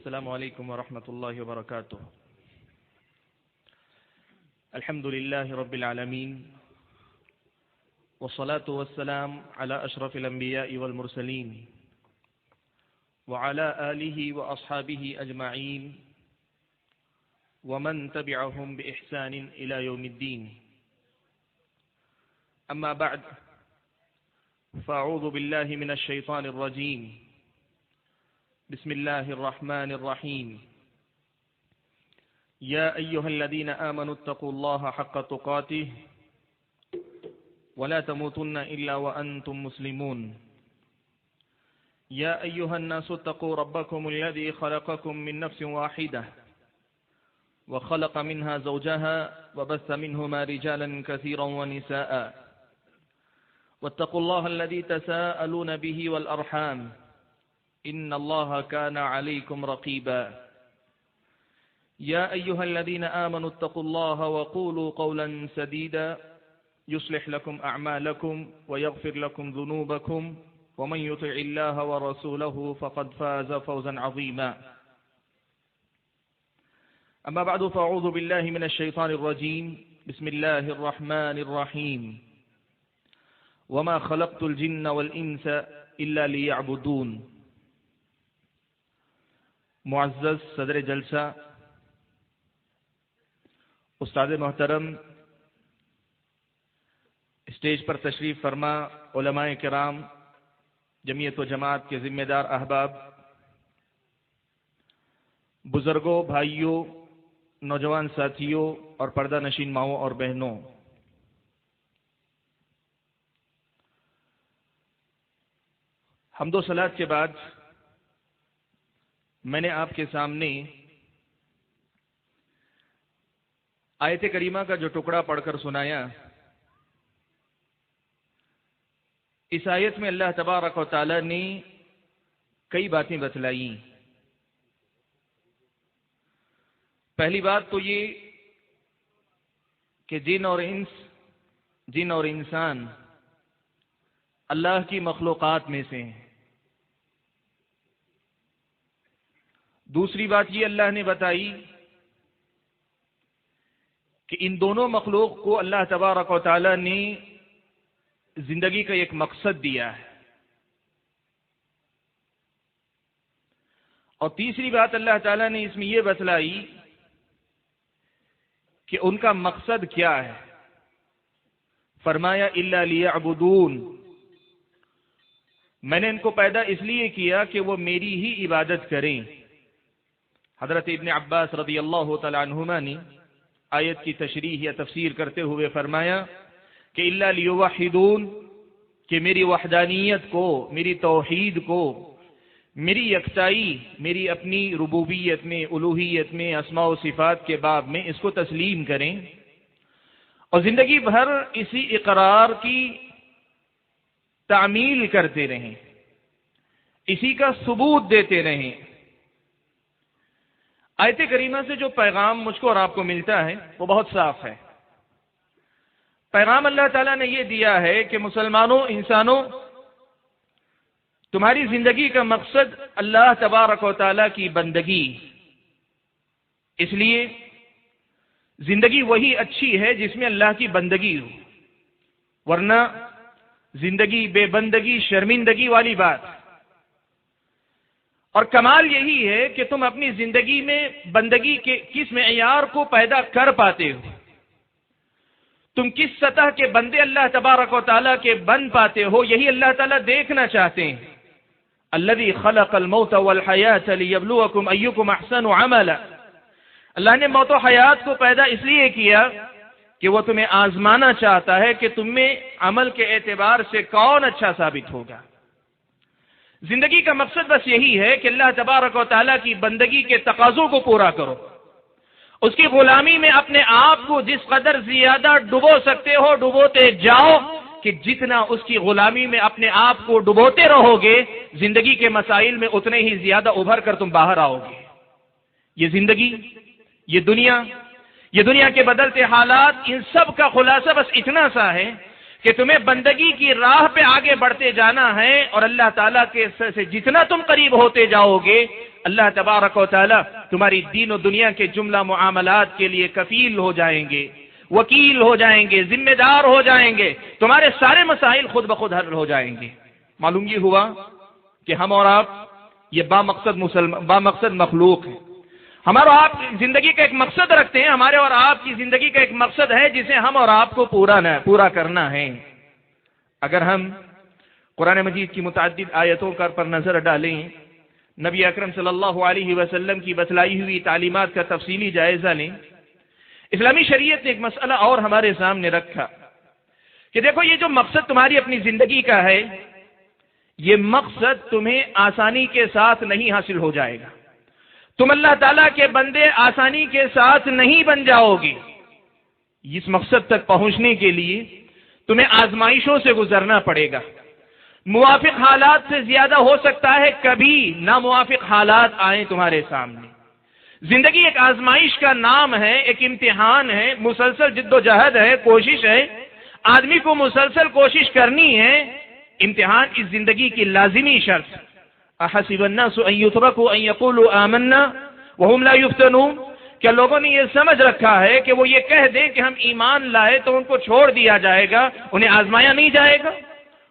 السلام عليكم ورحمة الله وبركاته. الحمد لله رب العالمين، والصلاة والسلام على أشرف الأنبياء والمرسلين وعلى آله وأصحابه أجمعين ومن تبعهم بإحسان إلى يوم الدين. أما بعد، فأعوذ بالله من الشيطان الرجيم. بسم الله الرحمن الرحيم. يا أيها الذين آمنوا اتقوا الله حق تقاته ولا تموتن إلا وأنتم مسلمون. يا أيها الناس اتقوا ربكم الذي خلقكم من نفس واحدة وخلق منها زوجها وبث منهما رجالا كثيرا ونساء واتقوا الله الذي تساءلون به والأرحام إن الله كان عليكم رقيبا. يا أيها الذين آمنوا اتقوا الله وقولوا قولا سديدا يصلح لكم أعمالكم ويغفر لكم ذنوبكم ومن يطع الله ورسوله فقد فاز فوزا عظيما. أما بعد، فأعوذ بالله من الشيطان الرجيم. بسم الله الرحمن الرحيم. وما خلقت الجن والإنس إلا ليعبدون. معزز صدر جلسہ، استاد محترم، اسٹیج پر تشریف فرما علماء کرام، جمعیت و جماعت کے ذمہ دار احباب، بزرگوں، بھائیوں، نوجوان ساتھیوں اور پردہ نشین ماؤں اور بہنوں، حمد و صلات کے بعد میں نے آپ کے سامنے آیت کریمہ کا جو ٹکڑا پڑھ کر سنایا، اس آیت میں اللہ تبارک و تعالی نے کئی باتیں بتلائی. پہلی بات تو یہ کہ جن اور انسان اللہ کی مخلوقات میں سے ہیں. دوسری بات یہ اللہ نے بتائی کہ ان دونوں مخلوق کو اللہ تبارک و تعالی نے زندگی کا ایک مقصد دیا ہے. اور تیسری بات اللہ تعالی نے اس میں یہ بتلائی کہ ان کا مقصد کیا ہے. فرمایا الا لیعبدون، میں نے ان کو پیدا اس لیے کیا کہ وہ میری ہی عبادت کریں. حضرت ابن عباس رضی اللہ تعالی عنہما نے آیت کی تشریح یا تفسیر کرتے ہوئے فرمایا کہ الا لیوحدون، کہ میری وحدانیت کو، میری توحید کو، میری یکتائی، میری اپنی ربوبیت میں، الوہیت میں، اسماء و صفات کے باب میں اس کو تسلیم کریں اور زندگی بھر اسی اقرار کی تعمیل کرتے رہیں، اسی کا ثبوت دیتے رہیں. آیت کریمہ سے جو پیغام مجھ کو اور آپ کو ملتا ہے وہ بہت صاف ہے. پیغام اللہ تعالیٰ نے یہ دیا ہے کہ مسلمانوں، انسانوں، تمہاری زندگی کا مقصد اللہ تبارک و تعالیٰ کی بندگی. اس لیے زندگی وہی اچھی ہے جس میں اللہ کی بندگی ہو، ورنہ زندگی بے بندگی، شرمندگی والی بات. اور کمال یہی ہے کہ تم اپنی زندگی میں بندگی کے کس معیار کو پیدا کر پاتے ہو، تم کس سطح کے بندے اللہ تبارک و تعالیٰ کے بن پاتے ہو، یہی اللہ تعالیٰ دیکھنا چاہتے ہیں. الذی خلق الموت والحیاۃ لیبلوکم ایکم احسن عملا. اللہ نے موت و حیات کو پیدا اس لیے کیا کہ وہ تمہیں آزمانا چاہتا ہے کہ تم میں عمل کے اعتبار سے کون اچھا ثابت ہوگا. زندگی کا مقصد بس یہی ہے کہ اللہ تبارک و تعالیٰ کی بندگی کے تقاضوں کو پورا کرو، اس کی غلامی میں اپنے آپ کو جس قدر زیادہ ڈبو سکتے ہو ڈبوتے جاؤ کہ جتنا اس کی غلامی میں اپنے آپ کو ڈبوتے رہو گے زندگی کے مسائل میں اتنے ہی زیادہ ابھر کر تم باہر آؤ گے. یہ زندگی، یہ دنیا کے بدلتے حالات، ان سب کا خلاصہ بس اتنا سا ہے کہ تمہیں بندگی کی راہ پہ آگے بڑھتے جانا ہے اور اللہ تعالیٰ کے سے جتنا تم قریب ہوتے جاؤ گے اللہ تبارک و تعالی تمہاری دین و دنیا کے جملہ معاملات کے لیے کفیل ہو جائیں گے، وکیل ہو جائیں گے، ذمہ دار ہو جائیں گے، تمہارے سارے مسائل خود بخود حل ہو جائیں گے۔ معلوم یہ ہوا کہ ہم اور آپ یہ بامقصد مخلوق ہیں۔ ہمارا آپ زندگی کا ایک مقصد رکھتے ہیں، ہمارے اور آپ کی زندگی کا ایک مقصد ہے جسے ہم اور آپ کو پورا کرنا ہے۔ اگر ہم قرآن مجید کی متعدد آیتوں پر نظر ڈالیں، نبی اکرم صلی اللہ علیہ وسلم کی بتلائی ہوئی تعلیمات کا تفصیلی جائزہ لیں، اسلامی شریعت نے ایک مسئلہ اور ہمارے سامنے رکھا کہ دیکھو یہ جو مقصد تمہاری اپنی زندگی کا ہے، یہ مقصد تمہیں آسانی کے ساتھ نہیں حاصل ہو جائے گا، تم اللہ تعالیٰ کے بندے آسانی کے ساتھ نہیں بن جاؤ گے۔ اس مقصد تک پہنچنے کے لیے تمہیں آزمائشوں سے گزرنا پڑے گا، موافق حالات سے زیادہ ہو سکتا ہے کبھی ناموافق حالات آئیں تمہارے سامنے۔ زندگی ایک آزمائش کا نام ہے، ایک امتحان ہے، مسلسل جد و جہد ہے، کوشش ہے، آدمی کو مسلسل کوشش کرنی ہے۔ امتحان اس زندگی کی لازمی شرط۔ احسب الناس ان يتركوا ان يقولوا آمنا وهم لا يفتنون، کیا لوگوں نے یہ سمجھ رکھا ہے کہ وہ یہ کہہ دیں کہ ہم ایمان لائے تو ان کو چھوڑ دیا جائے گا، انہیں آزمایا نہیں جائے گا؟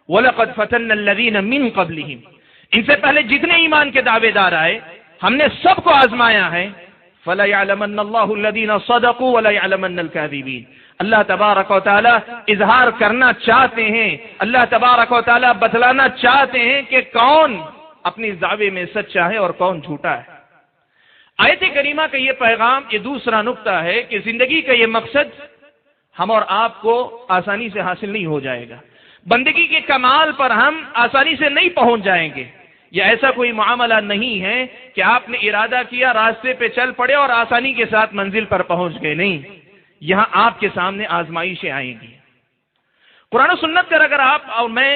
وَلَقَدْ فَتَنَّ الَّذِينَ مِن قَبْلِهِمْ، ان سے پہلے جتنے ایمان کے دعوے دار آئے ہم نے سب کو آزمایا ہے۔ فَلَيَعْلَمَنَّ اللَّهُ الَّذِينَ صَدَقُوا وَلَيَعْلَمَنَّ الْكَاذِبِينَ، اللہ تبارک و تعالی اظہار کرنا چاہتے ہیں، اللہ تبارک و تعالی بتلانا چاہتے ہیں کہ کون اپنی دعوے میں سچا ہے اور کون جھوٹا ہے۔ آیت کریمہ کا یہ پیغام، یہ دوسرا نقطہ ہے کہ زندگی کا یہ مقصد ہم اور آپ کو آسانی سے حاصل نہیں ہو جائے گا، بندگی کے کمال پر ہم آسانی سے نہیں پہنچ جائیں گے۔ یہ ایسا کوئی معاملہ نہیں ہے کہ آپ نے ارادہ کیا، راستے پہ چل پڑے اور آسانی کے ساتھ منزل پر پہنچ گئے، نہیں، یہاں آپ کے سامنے آزمائشیں آئیں گی۔ قرآن و سنت پر اگر آپ اور میں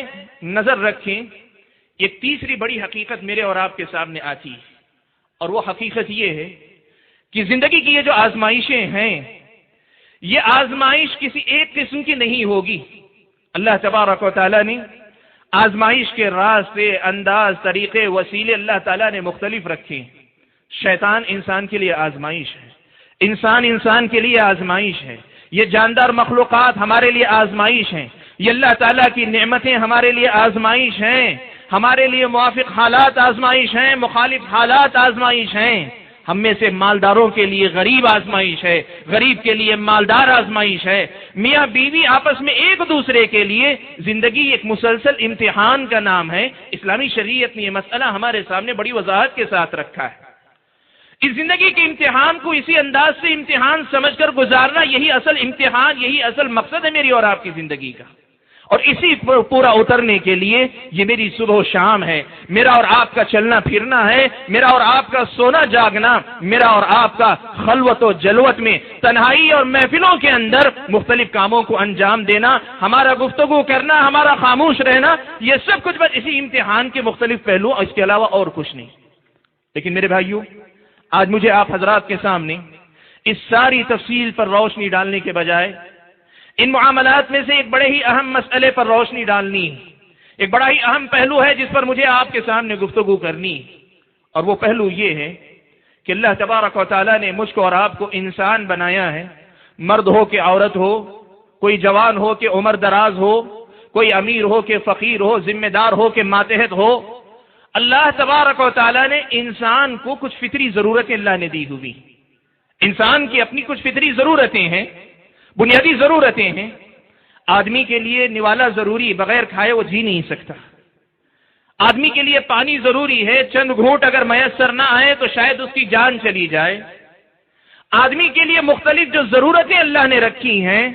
نظر رکھیں، ایک تیسری بڑی حقیقت میرے اور آپ کے سامنے آتی ہے، اور وہ حقیقت یہ ہے کہ زندگی کی یہ جو آزمائشیں ہیں، یہ آزمائش کسی ایک قسم کی نہیں ہوگی۔ اللہ تبارک و تعالیٰ نے آزمائش کے راستے، انداز، طریقے، وسیلے اللہ تعالیٰ نے مختلف رکھے ہیں۔ شیطان انسان کے لیے آزمائش ہے، انسان کے لیے آزمائش ہے، یہ جاندار مخلوقات ہمارے لیے آزمائش ہیں، یہ اللہ تعالیٰ کی نعمتیں ہمارے لیے آزمائش ہیں، ہمارے لیے موافق حالات آزمائش ہیں، مخالف حالات آزمائش ہیں۔ ہم میں سے مالداروں کے لیے غریب آزمائش ہے، غریب کے لیے مالدار آزمائش ہے، میاں بیوی آپس میں ایک دوسرے کے لیے زندگی ایک مسلسل امتحان کا نام ہے۔ اسلامی شریعت نے یہ مسئلہ ہمارے سامنے بڑی وضاحت کے ساتھ رکھا ہے۔ اس زندگی کے امتحان کو اسی انداز سے امتحان سمجھ کر گزارنا، یہی اصل امتحان، یہی اصل مقصد ہے میری اور آپ کی زندگی کا، اور اسی پر پورا اترنے کے لیے یہ میری صبح و شام ہے، میرا اور آپ کا چلنا پھرنا ہے، میرا اور آپ کا سونا جاگنا، میرا اور آپ کا خلوت و جلوت میں، تنہائی اور محفلوں کے اندر مختلف کاموں کو انجام دینا، ہمارا گفتگو کرنا، ہمارا خاموش رہنا، یہ سب کچھ بس اسی امتحان کے مختلف پہلو، اس کے علاوہ اور کچھ نہیں۔ لیکن میرے بھائیوں، آج مجھے آپ حضرات کے سامنے اس ساری تفصیل پر روشنی ڈالنے کے بجائے ان معاملات میں سے ایک بڑے ہی اہم مسئلے پر روشنی ڈالنی ہے، ایک بڑا ہی اہم پہلو ہے جس پر مجھے آپ کے سامنے گفتگو کرنی ہے، اور وہ پہلو یہ ہے کہ اللہ تبارک و تعالیٰ نے مجھ کو اور آپ کو انسان بنایا ہے، مرد ہو کہ عورت ہو، کوئی جوان ہو کہ عمر دراز ہو، کوئی امیر ہو کہ فقیر ہو، ذمہ دار ہو کہ ماتحت ہو، اللہ تبارک و تعالیٰ نے انسان کو کچھ فطری ضرورتیں اللہ نے دی ہوئی۔ انسان کی اپنی کچھ فطری ضرورتیں ہیں، بنیادی ضرورتیں ہیں۔ آدمی کے لیے نوالا ضروری، بغیر کھائے وہ جی نہیں سکتا۔ آدمی کے لیے پانی ضروری ہے، چند گھونٹ اگر میسر نہ آئے تو شاید اس کی جان چلی جائے۔ آدمی کے لیے مختلف جو ضرورتیں اللہ نے رکھی ہیں،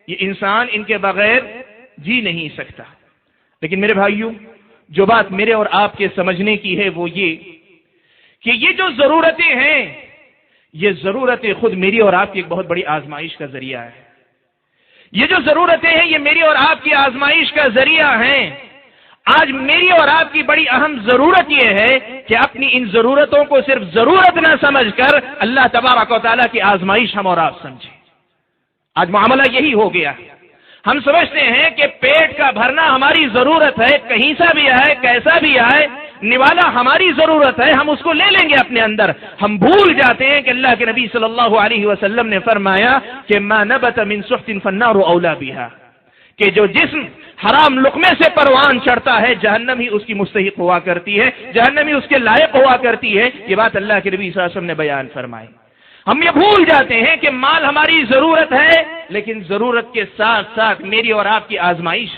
یہ انسان ان کے بغیر جی نہیں سکتا۔ لیکن میرے بھائیوں، جو بات میرے اور آپ کے سمجھنے کی ہے وہ یہ کہ یہ جو ضرورتیں ہیں، یہ ضرورتیں خود میری اور آپ کی ایک بہت بڑی آزمائش کا ذریعہ ہے۔ یہ جو ضرورتیں ہیں یہ میری اور آپ کی آزمائش کا ذریعہ ہیں۔ آج میری اور آپ کی بڑی اہم ضرورت یہ ہے کہ اپنی ان ضرورتوں کو صرف ضرورت نہ سمجھ کر اللہ تبارک و تعالیٰ کی آزمائش ہم اور آپ سمجھیں۔ آج معاملہ یہی ہو گیا، ہم سمجھتے ہیں کہ پیٹ کا بھرنا ہماری ضرورت ہے، کہیں سے بھی آئے، کیسا بھی آئے، نوالا ہماری ضرورت ہے، ہم اس کو لے لیں گے اپنے اندر. ہم بھول جاتے ہیں کہ اللہ کے نبی صلی اللہ علیہ وسلم نے فرمایا کہ ما نبت من سحت فالنار اولی بها، کہ جو جسم حرام لقمے سے پروان چڑھتا ہے جہنم ہی اس کی مستحق ہوا کرتی ہے، جہنم ہی اس کے لائق ہوا کرتی ہے. یہ بات اللہ کے نبی صلی اللہ علیہ وسلم نے بیان فرمائی. ہم یہ بھول جاتے ہیں کہ مال ہماری ضرورت ہے، لیکن ضرورت کے ساتھ ساتھ میری اور آپ کی آزمائش.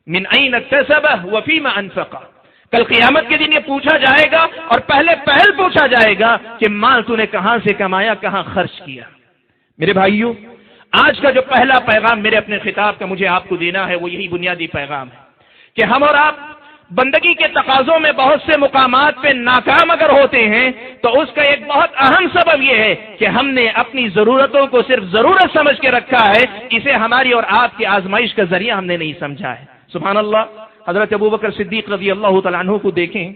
من این اکتسبہ وفیما انفقہ، کل قیامت کے دن یہ پوچھا جائے گا اور پہل پوچھا جائے گا کہ مال تو نے کہاں سے کمایا، کہاں خرچ کیا. میرے بھائیوں، آج کا جو پہلا پیغام میرے اپنے خطاب کا مجھے آپ کو دینا ہے وہ یہی بنیادی پیغام ہے کہ ہم اور آپ بندگی کے تقاضوں میں بہت سے مقامات پہ ناکام اگر ہوتے ہیں تو اس کا ایک بہت اہم سبب یہ ہے کہ ہم نے اپنی ضرورتوں کو صرف ضرورت سمجھ کے رکھا ہے، اسے ہماری اور آپ کی آزمائش کا ذریعہ ہم نے نہیں سمجھا ہے. سبحان اللہ. حضرت ابوبکر صدیق رضی اللہ تعالیٰ عنہ کو دیکھیں،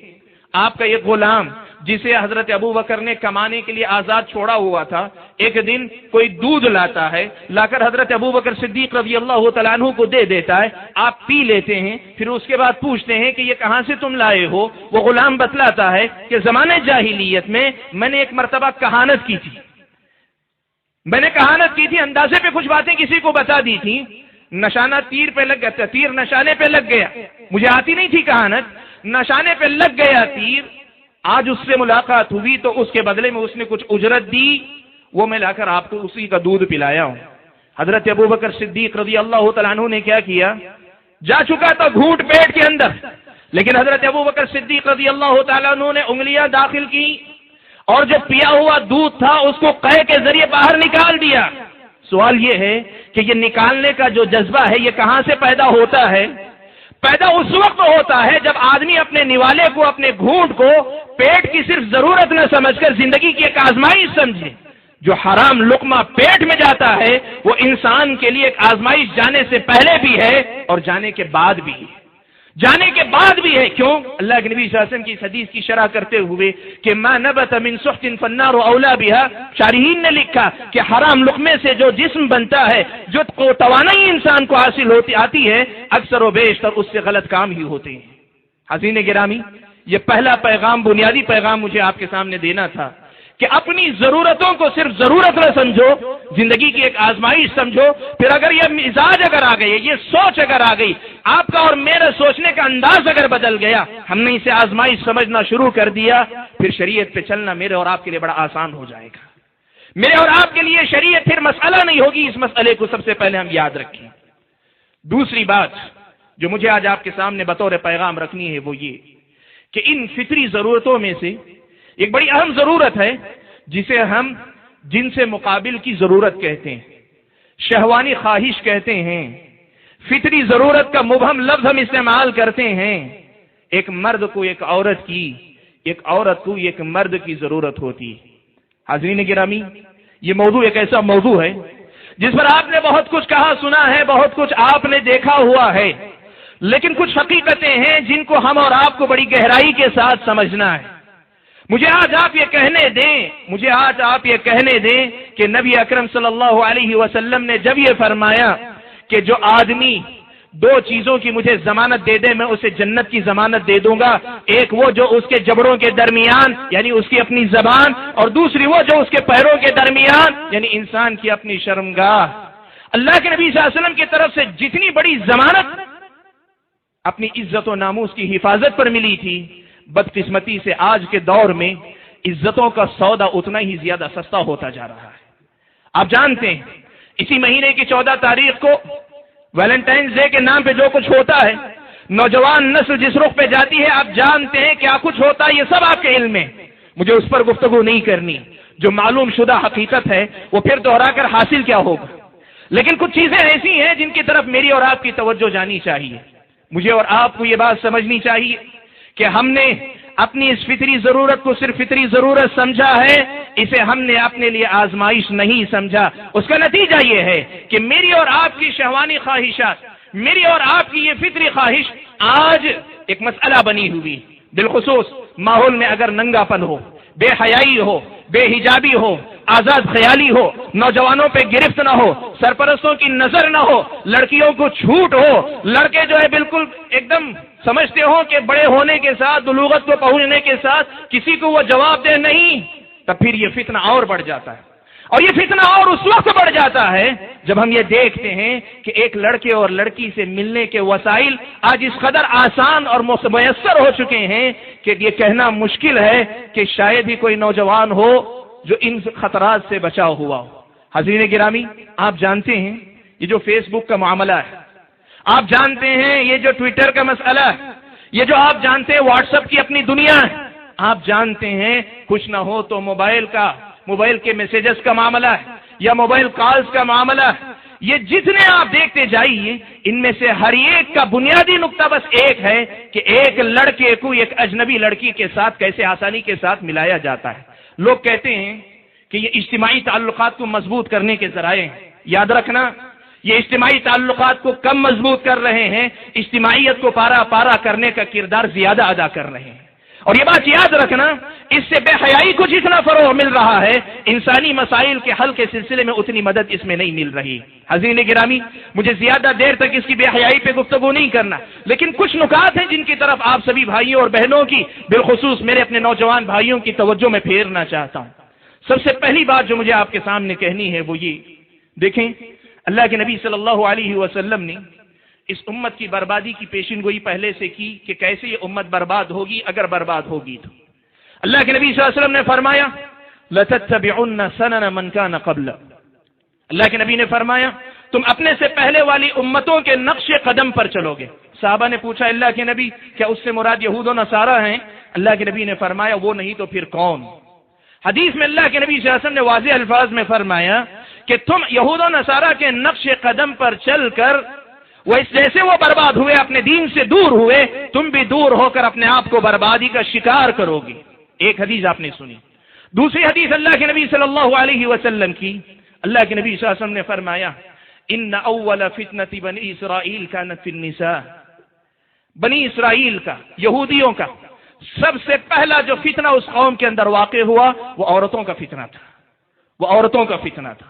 آپ کا ایک غلام جسے حضرت ابوبکر نے کمانے کے لیے آزاد چھوڑا ہوا تھا، ایک دن کوئی دودھ لاتا ہے، لا کر حضرت ابوبکر صدیق رضی اللہ تعالیٰ عنہ کو دے دیتا ہے. آپ پی لیتے ہیں، پھر اس کے بعد پوچھتے ہیں کہ یہ کہاں سے تم لائے ہو؟ وہ غلام بتلاتا ہے کہ زمانے جاہلیت میں نے ایک مرتبہ کہانت کی تھی، اندازے پہ کچھ باتیں کسی کو بتا دی تھی، نشانہ تیر پہ لگ گیا، تیر نشانے پہ لگ گیا، مجھے آتی نہیں تھی کہانت، نشانے پہ لگ گیا تیر. آج اس سے ملاقات ہوئی تو اس کے بدلے میں اس نے کچھ اجرت دی، وہ میں لا کر آپ کو اسی کا دودھ پلایا ہوں. حضرت ابوبکر صدیق رضی اللہ تعالیٰ عنہ نے کیا کیا؟ جا چکا تھا گھونٹ پیٹ کے اندر، لیکن حضرت ابوبکر صدیق رضی اللہ تعالیٰ عنہ نے انگلیاں داخل کی اور جو پیا ہوا دودھ تھا اس کو قے کے ذریعے باہر نکال دیا. سوال یہ ہے کہ یہ نکالنے کا جو جذبہ ہے یہ کہاں سے پیدا ہوتا ہے؟ پیدا اس وقت ہوتا ہے جب آدمی اپنے نوالے کو، اپنے گھونٹ کو پیٹ کی صرف ضرورت نہ سمجھ کر زندگی کی ایک آزمائش سمجھے. جو حرام لقمہ پیٹ میں جاتا ہے وہ انسان کے لیے ایک آزمائش جانے سے پہلے بھی ہے اور جانے کے بعد بھی ہے. کیوں؟ اللہ کے نبی صلی اللہ علیہ وسلم کی اس حدیث کی شرح کرتے ہوئے کہ ما نبت من سحت فالنار اولی بها، شارحین نے لکھا کہ حرام لقمے سے جو جسم بنتا ہے، جو توانائی انسان کو حاصل آتی ہے، اکثر و بیشتر اس سے غلط کام ہی ہوتے ہیں. حاضرین گرامی، یہ پہلا پیغام، بنیادی پیغام مجھے آپ کے سامنے دینا تھا کہ اپنی ضرورتوں کو صرف ضرورت نہ سمجھو، زندگی کی ایک آزمائش سمجھو. پھر اگر یہ مزاج اگر آ گئی، یہ سوچ اگر آ گئی، آپ کا اور میرا سوچنے کا انداز اگر بدل گیا، ہم نے اسے آزمائش سمجھنا شروع کر دیا، پھر شریعت پہ چلنا میرے اور آپ کے لیے بڑا آسان ہو جائے گا. میرے اور آپ کے لیے شریعت پھر مسئلہ نہیں ہوگی. اس مسئلے کو سب سے پہلے ہم یاد رکھیں. دوسری بات جو مجھے آج آپ کے سامنے بطور پیغام رکھنی ہے وہ یہ کہ ان فطری ضرورتوں میں سے ایک بڑی اہم ضرورت ہے جسے ہم جن سے مقابل کی ضرورت کہتے ہیں، شہوانی خواہش کہتے ہیں، فطری ضرورت کا مبہم لفظ ہم استعمال کرتے ہیں. ایک مرد کو ایک عورت کی، ایک عورت کو ایک مرد کی ضرورت ہوتی ہے. حاضرین گرامی، یہ موضوع ایک ایسا موضوع ہے جس پر آپ نے بہت کچھ کہا سنا ہے، بہت کچھ آپ نے دیکھا ہوا ہے، لیکن کچھ حقیقتیں ہیں جن کو ہم اور آپ کو بڑی گہرائی کے ساتھ سمجھنا ہے. مجھے آج آپ یہ کہنے دیں کہ نبی اکرم صلی اللہ علیہ وسلم نے جب یہ فرمایا کہ جو آدمی دو چیزوں کی مجھے ضمانت دے دے میں اسے جنت کی ضمانت دے دوں گا، ایک وہ جو اس کے جبڑوں کے درمیان یعنی اس کی اپنی زبان، اور دوسری وہ جو اس کے پیروں کے درمیان یعنی انسان کی اپنی شرمگاہ. اللہ کے نبی صلی اللہ علیہ وسلم کی طرف سے جتنی بڑی ضمانت اپنی عزت و ناموس کی حفاظت پر ملی تھی، بدقسمتی سے آج کے دور میں عزتوں کا سودا اتنا ہی زیادہ سستا ہوتا جا رہا ہے. آپ جانتے ہیں اسی مہینے کی 14 تاریخ کو ویلنٹائنز ڈے کے نام پہ جو کچھ ہوتا ہے، نوجوان نسل جس رخ پہ جاتی ہے، آپ جانتے ہیں کیا کچھ ہوتا ہے، یہ سب آپ کے علم میں. مجھے اس پر گفتگو نہیں کرنی، جو معلوم شدہ حقیقت ہے وہ پھر دوہرا کر حاصل کیا ہوگا. لیکن کچھ چیزیں ایسی ہیں جن کی طرف میری اور آپ کی توجہ جانی چاہیے. مجھے اور آپ کو یہ بات سمجھنی چاہیے کہ ہم نے اپنی اس فطری ضرورت کو صرف فطری ضرورت سمجھا ہے، اسے ہم نے اپنے لیے آزمائش نہیں سمجھا. اس کا نتیجہ یہ ہے کہ میری اور آپ کی شہوانی خواہشات، میری اور آپ کی یہ فطری خواہش آج ایک مسئلہ بنی ہوئی. بالخصوص ماحول میں اگر ننگا پن ہو، بے حیائی ہو، بے حجابی ہو، آزاد خیالی ہو، نوجوانوں پہ گرفت نہ ہو، سرپرستوں کی نظر نہ ہو، لڑکیوں کو چھوٹ ہو، لڑکے جو ہے بالکل ایک دم سمجھتے ہو کہ بڑے ہونے کے ساتھ، بلوغت کو پہنچنے کے ساتھ کسی کو وہ جواب دے نہیں، تب پھر یہ فتنہ اور بڑھ جاتا ہے۔ اور یہ فتنہ اور اس وقت بڑھ جاتا ہے جب ہم یہ دیکھتے ہیں کہ ایک لڑکے اور لڑکی سے ملنے کے وسائل آج اس قدر آسان اور میسر ہو چکے ہیں کہ یہ کہنا مشکل ہے کہ شاید ہی کوئی نوجوان ہو جو ان خطرات سے بچا ہوا ہو۔ حضرین گرامی، آپ جانتے ہیں یہ جو فیس بک کا معاملہ ہے، آپ جانتے ہیں یہ جو ٹویٹر کا مسئلہ ہے، یہ جو آپ جانتے ہیں واٹس ایپ کی اپنی دنیا ہے، آپ جانتے ہیں کچھ نہ ہو تو موبائل کے میسیجز کا معاملہ ہے یا موبائل کالز کا معاملہ ہے، یہ جتنے آپ دیکھتے جائیے ان میں سے ہر ایک کا بنیادی نقطہ بس ایک ہے کہ ایک لڑکے کو ایک اجنبی لڑکی کے ساتھ کیسے آسانی کے ساتھ ملایا جاتا ہے۔ لوگ کہتے ہیں کہ یہ اجتماعی تعلقات کو مضبوط کرنے کے ذرائع ہیں۔ یاد رکھنا، یہ اجتماعی تعلقات کو کم مضبوط کر رہے ہیں، اجتماعیت کو پارا پارا کرنے کا کردار زیادہ ادا کر رہے ہیں۔ اور یہ بات یاد رکھنا، اس سے بے حیائی کو جتنا فروغ مل رہا ہے، انسانی مسائل کے حل کے سلسلے میں اتنی مدد اس میں نہیں مل رہی۔ حضرین گرامی، مجھے زیادہ دیر تک اس کی بے حیائی پہ گفتگو نہیں کرنا، لیکن کچھ نکات ہیں جن کی طرف آپ سبھی بھائیوں اور بہنوں کی، بالخصوص میرے اپنے نوجوان بھائیوں کی توجہ میں پھیرنا چاہتا ہوں۔ سب سے پہلی بات جو مجھے آپ کے سامنے کہنی ہے وہ یہ، دیکھیں اللہ کے نبی صلی اللہ علیہ وسلم نے اس امت کی بربادی کی پیشن گوئی پہلے سے کی کہ کیسے یہ امت برباد ہوگی اگر برباد ہوگی تو۔ اللہ کے نبی صلی اللہ علیہ وسلم نے فرمایا لَتَتَّبِعُنَّ سَنَنَ مَنْ كَانَ قَبْلَ، اللہ کے نبی نے فرمایا تم اپنے سے پہلے والی امتوں کے نقش قدم پر چلو گے۔ صحابہ نے پوچھا اللہ کے نبی کیا اس سے مراد یہود و نصارہ ہیں؟ اللہ کے نبی نے فرمایا وہ نہیں تو پھر کون؟ حدیث میں اللہ کے نبی صلی اللہ علیہ وسلم نے واضح الفاظ میں فرمایا کہ تم یہود و نصارہ کے نقش قدم پر چل کر جیسے وہ برباد ہوئے، اپنے دین سے دور ہوئے، تم بھی دور ہو کر اپنے آپ کو بربادی کا شکار کرو گے۔ ایک حدیث آپ نے سنی۔ دوسری حدیث اللہ کے نبی صلی اللہ علیہ وسلم کی، اللہ کے نبی صلی اللہ علیہ وسلم نے فرمایا ان اول فتنة بنی اسرائیل کانت فی النساء، بنی اسرائیل کا، یہودیوں کا سب سے پہلا جو فتنہ اس قوم کے اندر واقع ہوا وہ عورتوں کا فتنہ تھا، وہ عورتوں کا فتنہ تھا۔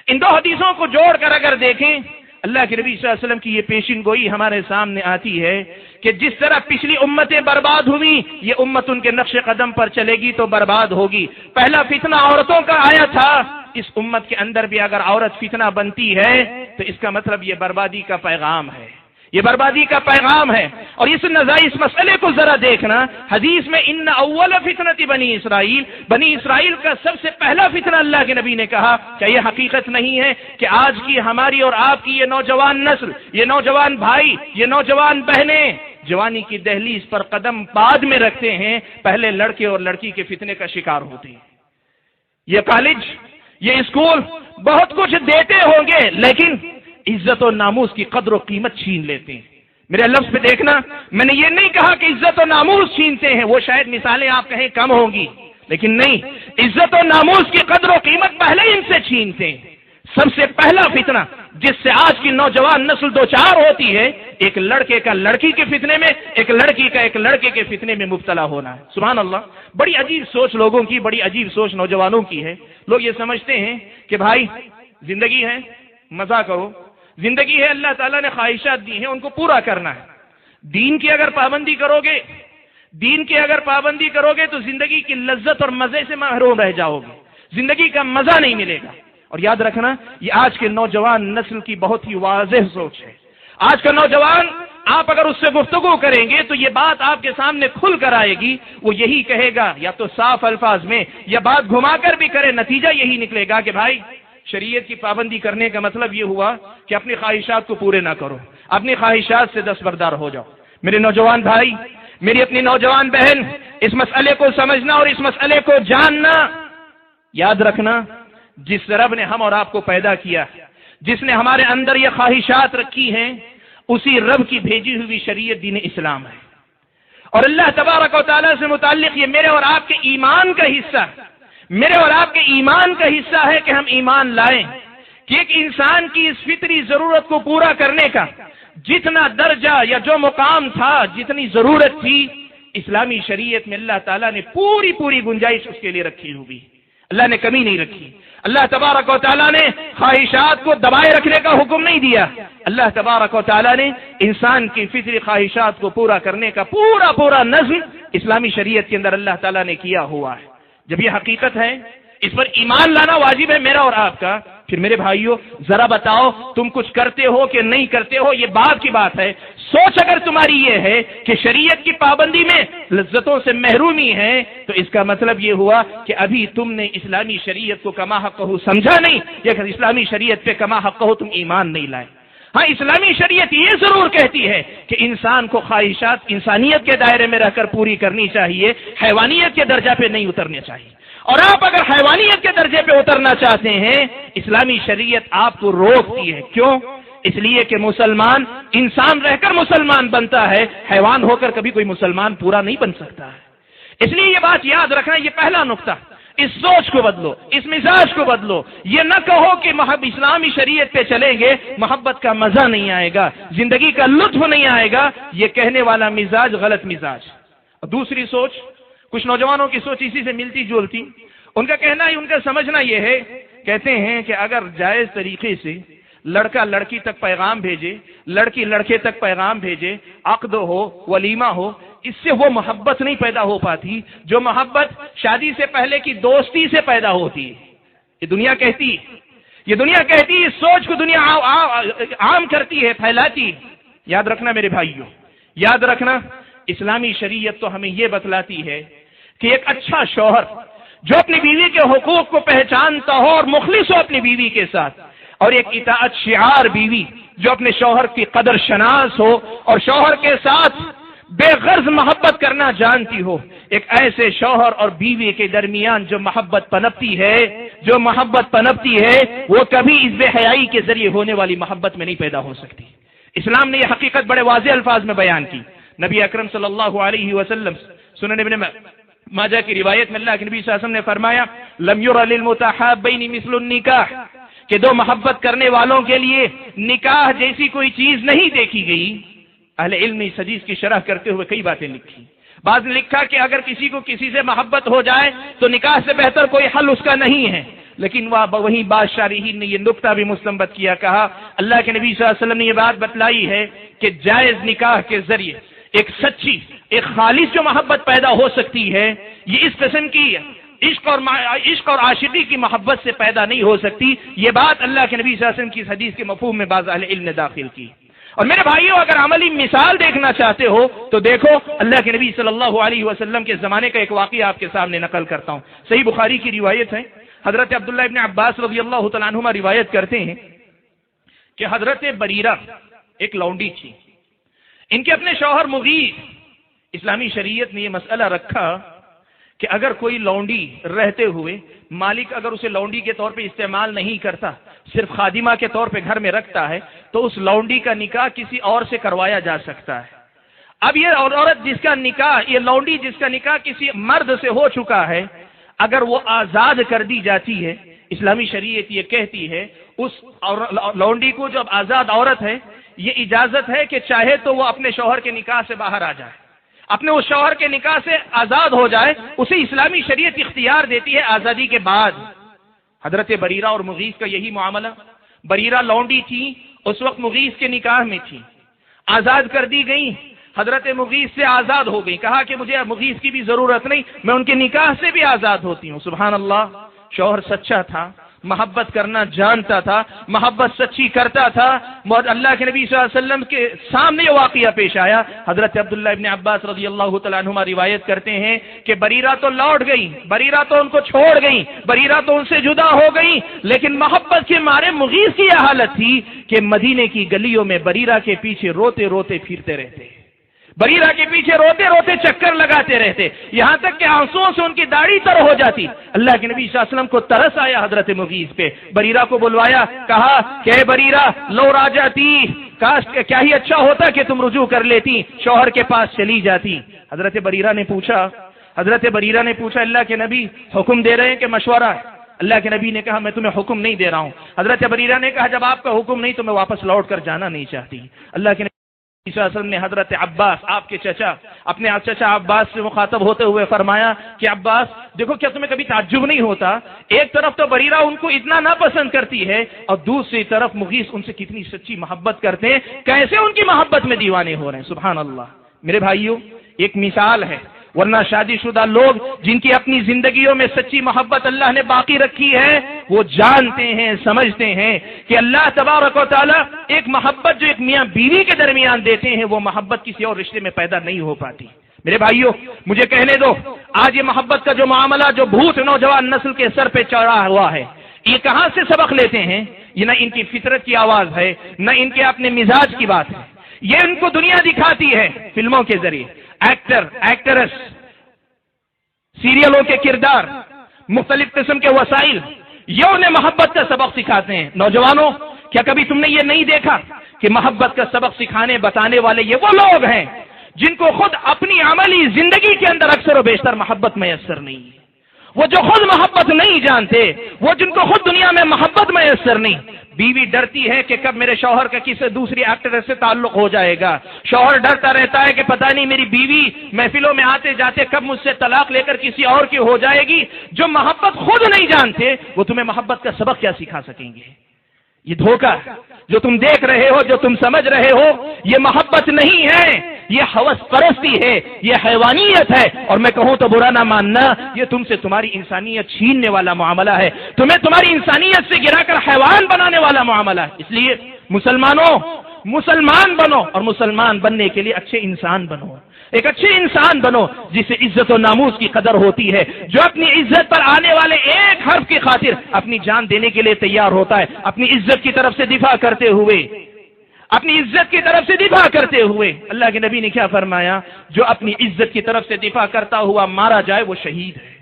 ان دو حدیثوں کو جوڑ کر اگر دیکھیں، اللہ کے نبی صلی اللہ علیہ وسلم کی یہ پیشن گوئی ہمارے سامنے آتی ہے کہ جس طرح پچھلی امتیں برباد ہوئی، یہ امت ان کے نقش قدم پر چلے گی تو برباد ہوگی۔ پہلا فتنہ عورتوں کا آیا تھا، اس امت کے اندر بھی اگر عورت فتنہ بنتی ہے تو اس کا مطلب یہ بربادی کا پیغام ہے، یہ بربادی کا پیغام ہے۔ اور اس مسئلے کو ذرا دیکھنا، حدیث میں ان اول فتنة بنی اسرائیل، بنی اسرائیل کا سب سے پہلا فتنہ اللہ کے نبی نے کہا۔ کیا یہ حقیقت نہیں ہے کہ آج کی ہماری اور آپ کی یہ نوجوان نسل، یہ نوجوان بھائی، یہ نوجوان بہنیں جوانی کی دہلیز پر قدم بعد میں رکھتے ہیں، پہلے لڑکے اور لڑکی کے فتنے کا شکار ہوتے ہیں۔ یہ کالج، یہ اسکول بہت کچھ دیتے ہوں گے لیکن عزت و ناموس کی قدر و قیمت چھین لیتے ہیں۔ میرے لفظ پہ دیکھنا، میں نے یہ نہیں کہا کہ عزت و ناموس چھینتے ہیں، وہ شاید مثالیں آپ کہیں کم ہوں گی، لیکن نہیں، عزت و ناموس کی قدر و قیمت پہلے ان سے چھینتے ہیں۔ سب سے پہلا فتنہ جس سے آج کی نوجوان نسل دوچار ہوتی ہے، ایک لڑکے کا لڑکی کے فتنے میں، ایک لڑکی کا ایک لڑکے کے فتنے میں مبتلا ہونا ہے۔ سبحان اللہ، بڑی عجیب سوچ لوگوں کی، بڑی عجیب سوچ نوجوانوں کی ہے۔ لوگ یہ سمجھتے ہیں کہ بھائی زندگی ہے، مزہ کرو، زندگی ہے، اللہ تعالیٰ نے خواہشات دی ہیں، ان کو پورا کرنا ہے۔ دین کی اگر پابندی کرو گے، دین کی اگر پابندی کرو گے تو زندگی کی لذت اور مزے سے محروم رہ جاؤ گے، زندگی کا مزہ نہیں ملے گا۔ اور یاد رکھنا، یہ آج کے نوجوان نسل کی بہت ہی واضح سوچ ہے۔ آج کا نوجوان، آپ اگر اس سے گفتگو کریں گے تو یہ بات آپ کے سامنے کھل کر آئے گی، وہ یہی کہے گا، یا تو صاف الفاظ میں یا بات گھما کر بھی کرے، نتیجہ یہی نکلے گا کہ بھائی شریعت کی پابندی کرنے کا مطلب یہ ہوا کہ اپنی خواہشات کو پورے نہ کرو، اپنی خواہشات سے دستبردار ہو جاؤ۔ میرے نوجوان بھائی، میری اپنی نوجوان بہن، اس مسئلے کو سمجھنا اور اس مسئلے کو جاننا، یاد رکھنا، جس رب نے ہم اور آپ کو پیدا کیا، جس نے ہمارے اندر یہ خواہشات رکھی ہیں، اسی رب کی بھیجی ہوئی شریعت دین اسلام ہے۔ اور اللہ تبارک و تعالیٰ سے متعلق یہ میرے اور آپ کے ایمان کا حصہ ہے، میرے اور آپ کے ایمان کا حصہ ہے کہ ہم ایمان لائیں کہ ایک انسان کی اس فطری ضرورت کو پورا کرنے کا جتنا درجہ یا جو مقام تھا، جتنی ضرورت تھی، اسلامی شریعت میں اللہ تعالیٰ نے پوری گنجائش اس کے لیے رکھی ہوئی، اللہ نے کمی نہیں رکھی۔ اللہ تبارک و تعالیٰ نے خواہشات کو دبائے رکھنے کا حکم نہیں دیا، اللہ تبارک و تعالیٰ نے انسان کی فطری خواہشات کو پورا کرنے کا پورا نظم اسلامی شریعت کے اندر اللہ تعالیٰ نے کیا ہوا ہے۔ جب یہ حقیقت ہے، اس پر ایمان لانا واجب ہے میرا اور آپ کا۔ پھر میرے بھائیوں ذرا بتاؤ تم کچھ کرتے ہو کہ نہیں کرتے ہو، یہ بعد کی بات ہے۔ سوچ اگر تمہاری یہ ہے کہ شریعت کی پابندی میں لذتوں سے محرومی ہے تو اس کا مطلب یہ ہوا کہ ابھی تم نے اسلامی شریعت کو کما حقہ سمجھا نہیں، یا اسلامی شریعت پہ کما حقہ تم ایمان نہیں لائے۔ ہاں، اسلامی شریعت یہ ضرور کہتی ہے کہ انسان کو خواہشات انسانیت کے دائرے میں رہ کر پوری کرنی چاہیے، حیوانیت کے درجہ پہ نہیں اترنے چاہیے۔ اور آپ اگر حیوانیت کے درجے پہ اترنا چاہتے ہیں، اسلامی شریعت آپ کو روکتی ہے۔ کیوں؟ اس لیے کہ مسلمان انسان رہ کر مسلمان بنتا ہے، حیوان ہو کر کبھی کوئی مسلمان پورا نہیں بن سکتا ہے۔ اس لیے یہ بات یاد رکھنا، یہ پہلا نقطہ۔ اس سوچ کو بدلو، اس مزاج کو بدلو۔ یہ نہ کہو کہ اسلامی شریعت پہ چلیں گے محبت کا مزہ نہیں آئے گا، زندگی کا لطف نہیں آئے گا، یہ کہنے والا مزاج غلط مزاج۔ اور دوسری سوچ، کچھ نوجوانوں کی سوچ اسی سے ملتی جولتی، ان کا کہنا ہے، ان کا سمجھنا یہ ہے، کہتے ہیں کہ اگر جائز طریقے سے لڑکا لڑکی تک پیغام بھیجے، لڑکی لڑکے تک پیغام بھیجے، عقد ہو، ولیمہ ہو، اس سے وہ محبت نہیں پیدا ہو پاتی جو محبت شادی سے پہلے کی دوستی سے پیدا ہوتی ہے۔ یہ دنیا کہتی ہے، اس سوچ کو دنیا عام کرتی ہے، پھیلاتی ہے۔ یاد رکھنا میرے بھائیوں، یاد رکھنا، اسلامی شریعت تو ہمیں یہ بتلاتی ہے کہ ایک اچھا شوہر جو اپنی بیوی کے حقوق کو پہچانتا ہو اور مخلص ہو اپنی بیوی کے ساتھ، اور ایک اطاعت شعار بیوی جو اپنے شوہر کی قدر شناس ہو اور شوہر کے ساتھ بے غرض محبت کرنا جانتی ہو، ایک ایسے شوہر اور بیوی کے درمیان جو محبت پنپتی ہے وہ کبھی اس بے حیائی کے ذریعے ہونے والی محبت میں نہیں پیدا ہو سکتی۔ اسلام نے یہ حقیقت بڑے واضح الفاظ میں بیان کی۔ نبی اکرم صلی اللہ علیہ وسلم، سنن ابن ماجہ کی روایت میں اللہ کے نبی صلی اللہ علیہ وسلم نے فرمایا، لم یرى للمتحابین مثل النکاح، کہ دو محبت کرنے والوں کے لیے نکاح جیسی کوئی چیز نہیں دیکھی گئی۔ اہل علم نے اس حدیث کی شرح کرتے ہوئے کئی باتیں لکھی۔ بعض نے لکھا کہ اگر کسی کو کسی سے محبت ہو جائے تو نکاح سے بہتر کوئی حل اس کا نہیں ہے، لیکن وہیں بعض شارحین نے یہ نقطہ بھی مستنبط کیا، کہا اللہ کے نبی صلی اللہ علیہ وسلم نے یہ بات بتلائی ہے کہ جائز نکاح کے ذریعے ایک سچی، ایک خالص جو محبت پیدا ہو سکتی ہے، یہ اس قسم کی عشق اور عاشقی کی محبت سے پیدا نہیں ہو سکتی۔ یہ بات اللہ کے نبی صلی اللہ علیہ وسلم کی اس حدیث کے مفہوم میں بعض اہل علم نے داخل کی۔ اور میرے بھائیوں، اگر عملی مثال دیکھنا چاہتے ہو تو دیکھو، اللہ کے نبی صلی اللہ علیہ وسلم کے زمانے کا ایک واقعہ آپ کے سامنے نقل کرتا ہوں۔ صحیح بخاری کی روایت ہے، حضرت عبداللہ ابن عباس رضی اللہ تعالیٰ عنہما روایت کرتے ہیں کہ حضرت بریرہ ایک لونڈی تھی، ان کے اپنے شوہر مغیث۔ اسلامی شریعت نے یہ مسئلہ رکھا کہ اگر کوئی لونڈی رہتے ہوئے مالک اگر اسے لونڈی کے طور پہ استعمال نہیں کرتا، صرف خادمہ کے طور پہ گھر میں رکھتا ہے، تو اس لونڈی کا نکاح کسی اور سے کروایا جا سکتا ہے۔ اب یہ عورت جس کا نکاح، یہ لونڈی جس کا نکاح کسی مرد سے ہو چکا ہے، اگر وہ آزاد کر دی جاتی ہے، اسلامی شریعت یہ کہتی ہے اس لونڈی کو جو اب آزاد عورت ہے، یہ اجازت ہے کہ چاہے تو وہ اپنے شوہر کے نکاح سے باہر آ جائے، اپنے اس شوہر کے نکاح سے آزاد ہو جائے، اسے اسلامی شریعت اختیار دیتی ہے آزادی کے بعد۔ حضرت بریرہ اور مغیث کا یہی معاملہ۔ بریرہ لونڈی تھی، اس وقت مغیث کے نکاح میں تھی، آزاد کر دی گئی، حضرت مغیث سے آزاد ہو گئی، کہا کہ مجھے مغیث کی بھی ضرورت نہیں، میں ان کے نکاح سے بھی آزاد ہوتی ہوں۔ سبحان اللہ، شوہر سچا تھا، محبت کرنا جانتا تھا، محبت سچی کرتا تھا۔ اللہ کے نبی صلی اللہ علیہ وسلم کے سامنے یہ واقعہ پیش آیا۔ حضرت عبداللہ ابن عباس رضی اللہ تعالیٰ عنہما روایت کرتے ہیں کہ بریرہ تو لوٹ گئی، بریرہ تو ان کو چھوڑ گئی، بریرہ تو ان سے جدا ہو گئی، لیکن محبت کے مارے مغیث کی یہ حالت تھی کہ مدینے کی گلیوں میں بریرہ کے پیچھے روتے روتے پھرتے رہتے، بریرہ کے پیچھے روتے روتے چکر لگاتے رہتے، یہاں تک کہ آنسوؤں سے ان کی داڑھی تر ہو جاتی۔ اللہ کے نبی صلی اللہ علیہ وسلم کو ترس آیا حضرت مغیث پہ، بریرہ کو بلوایا، کہا کہ بریرہ لو راجعتی، کاش کیا ہی اچھا ہوتا کہ تم رجوع کر لیتی، شوہر کے پاس چلی جاتی۔ حضرت بریرہ نے پوچھا اللہ کے نبی حکم دے رہے ہیں کہ مشورہ ہے؟ اللہ کے نبی نے کہا میں تمہیں حکم نہیں دے رہا ہوں۔ حضرت بریرہ نے کہا جب آپ کا حکم نہیں تو میں واپس لوٹ کر جانا نہیں چاہتی۔ اللہ کے صلی اللہ علیہ وسلم نے حضرت عباس آپ کے چچا اپنے چچا عباس سے مخاطب ہوتے ہوئے فرمایا کہ عباس دیکھو کیا تمہیں کبھی تعجب نہیں ہوتا، ایک طرف تو بریرہ ان کو اتنا ناپسند کرتی ہے اور دوسری طرف مغیث ان سے کتنی سچی محبت کرتے ہیں، کیسے ان کی محبت میں دیوانے ہو رہے ہیں، سبحان اللہ۔ میرے بھائیوں ایک مثال ہے، ورنہ شادی شدہ لوگ جن کی اپنی زندگیوں میں سچی محبت اللہ نے باقی رکھی ہے وہ جانتے ہیں سمجھتے ہیں کہ اللہ تبارک و تعالی ایک محبت جو ایک میاں بیوی کے درمیان دیتے ہیں وہ محبت کسی اور رشتے میں پیدا نہیں ہو پاتی۔ میرے بھائیوں مجھے کہنے دو، آج یہ محبت کا جو معاملہ جو بھوت نوجوان نسل کے سر پہ چڑھا ہوا ہے، یہ کہاں سے سبق لیتے ہیں؟ یہ نہ ان کی فطرت کی آواز ہے، نہ ان کے اپنے مزاج کی بات ہے، یہ ان کو دنیا دکھاتی ہے فلموں کے ذریعے، ایکٹر ایکٹریس، سیریلوں کے کردار، مختلف قسم کے وسائل، یہ انہیں محبت کا سبق سکھاتے ہیں۔ نوجوانوں کیا کبھی تم نے یہ نہیں دیکھا کہ محبت کا سبق سکھانے بتانے والے یہ وہ لوگ ہیں جن کو خود اپنی عملی زندگی کے اندر اکثر و بیشتر محبت میسر نہیں ہے، وہ جو خود محبت نہیں جانتے، وہ جن کو خود دنیا میں محبت میسر نہیں۔ بیوی ڈرتی ہے کہ کب میرے شوہر کا کسی دوسری ایکٹر سے تعلق ہو جائے گا، شوہر ڈرتا رہتا ہے کہ پتہ نہیں میری بیوی محفلوں میں آتے جاتے کب مجھ سے طلاق لے کر کسی اور کی ہو جائے گی۔ جو محبت خود نہیں جانتے وہ تمہیں محبت کا سبق کیا سکھا سکیں گے؟ یہ دھوکہ جو تم دیکھ رہے ہو، جو تم سمجھ رہے ہو، یہ محبت نہیں ہے، یہ ہوس پرستی ہے، یہ حیوانیت ہے، اور میں کہوں تو برا نہ ماننا، یہ تم سے تمہاری انسانیت چھیننے والا معاملہ ہے، تمہیں تمہاری انسانیت سے گرا کر حیوان بنانے والا معاملہ ہے۔ اس لیے مسلمانوں مسلمان بنو، اور مسلمان بننے کے لیے اچھے انسان بنو، ایک اچھے انسان بنو جسے عزت و ناموس کی قدر ہوتی ہے، جو اپنی عزت پر آنے والے ایک حرف کی خاطر اپنی جان دینے کے لیے تیار ہوتا ہے، اپنی عزت کی طرف سے دفاع کرتے ہوئے، اپنی عزت کی طرف سے دفاع کرتے ہوئے۔ اللہ کے نبی نے کیا فرمایا؟ جو اپنی عزت کی طرف سے دفاع کرتا ہوا مارا جائے وہ شہید ہے،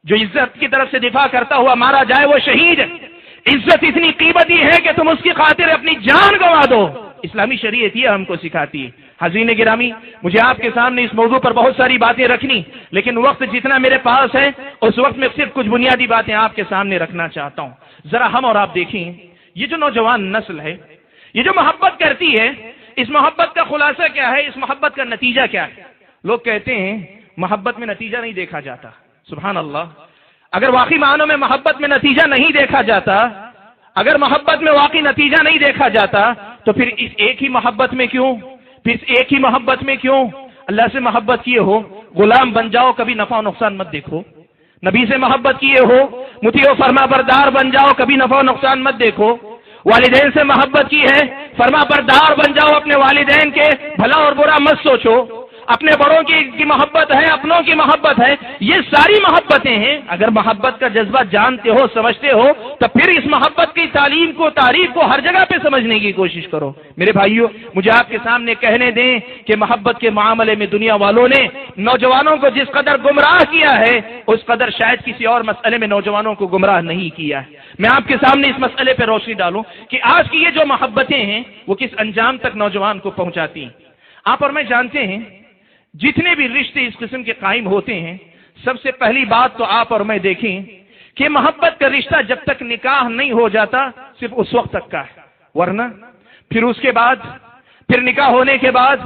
جو عزت کی طرف سے دفاع کرتا ہوا مارا جائے وہ شہید ہے۔ عزت اتنی قیمتی ہے کہ تم اس کی خاطر اپنی جان گنوا دو، اسلامی شریعت یہ ہم کو سکھاتی ہے۔ حضرین گرامی، مجھے آپ کے سامنے اس موضوع پر بہت ساری باتیں رکھنی، لیکن وقت جتنا میرے پاس ہے اس وقت میں صرف کچھ بنیادی باتیں آپ کے سامنے رکھنا چاہتا ہوں۔ ذرا ہم اور آپ دیکھیں، یہ جو نوجوان نسل ہے، یہ جو محبت کرتی ہے، اس محبت کا خلاصہ کیا ہے؟ اس محبت کا نتیجہ کیا ہے؟ لوگ کہتے ہیں محبت میں نتیجہ نہیں دیکھا جاتا۔ سبحان اللہ، اگر واقعی معنوں میں محبت میں نتیجہ نہیں دیکھا جاتا، اگر محبت میں واقعی نتیجہ نہیں دیکھا جاتا تو پھر اس ایک ہی محبت میں کیوں؟ پھر اس ایک ہی محبت میں کیوں؟ اللہ سے محبت کیے ہو، غلام بن جاؤ، کبھی نفع و نقصان مت دیکھو۔ نبی سے محبت کیے ہو، مطیع و فرما بردار بن جاؤ، کبھی نفع و نقصان مت دیکھو۔ والدین سے محبت کی ہے، فرما بردار بن جاؤ، اپنے والدین کے بھلا اور برا مت سوچو۔ اپنے بڑوں کی محبت ہے، اپنوں کی محبت ہے، یہ ساری محبتیں ہیں۔ اگر محبت کا جذبہ جانتے ہو، سمجھتے ہو، تو پھر اس محبت کی تعلیم کو، تعریف کو ہر جگہ پہ سمجھنے کی کوشش کرو۔ میرے بھائیوں، مجھے آپ کے سامنے کہنے دیں کہ محبت کے معاملے میں دنیا والوں نے نوجوانوں کو جس قدر گمراہ کیا ہے، اس قدر شاید کسی اور مسئلے میں نوجوانوں کو گمراہ نہیں کیا ہے۔ میں آپ کے سامنے اس مسئلے پہ روشنی ڈالوں کہ آج کی یہ جو محبتیں ہیں وہ کس انجام تک نوجوان کو پہنچاتی ہیں۔ آپ اور میں جانتے ہیں جتنے بھی رشتے اس قسم کے قائم ہوتے ہیں، سب سے پہلی بات تو آپ اور میں دیکھیں کہ محبت کا رشتہ جب تک نکاح نہیں ہو جاتا صرف اس وقت تک کا ہے، ورنہ پھر اس کے بعد، پھر نکاح ہونے کے بعد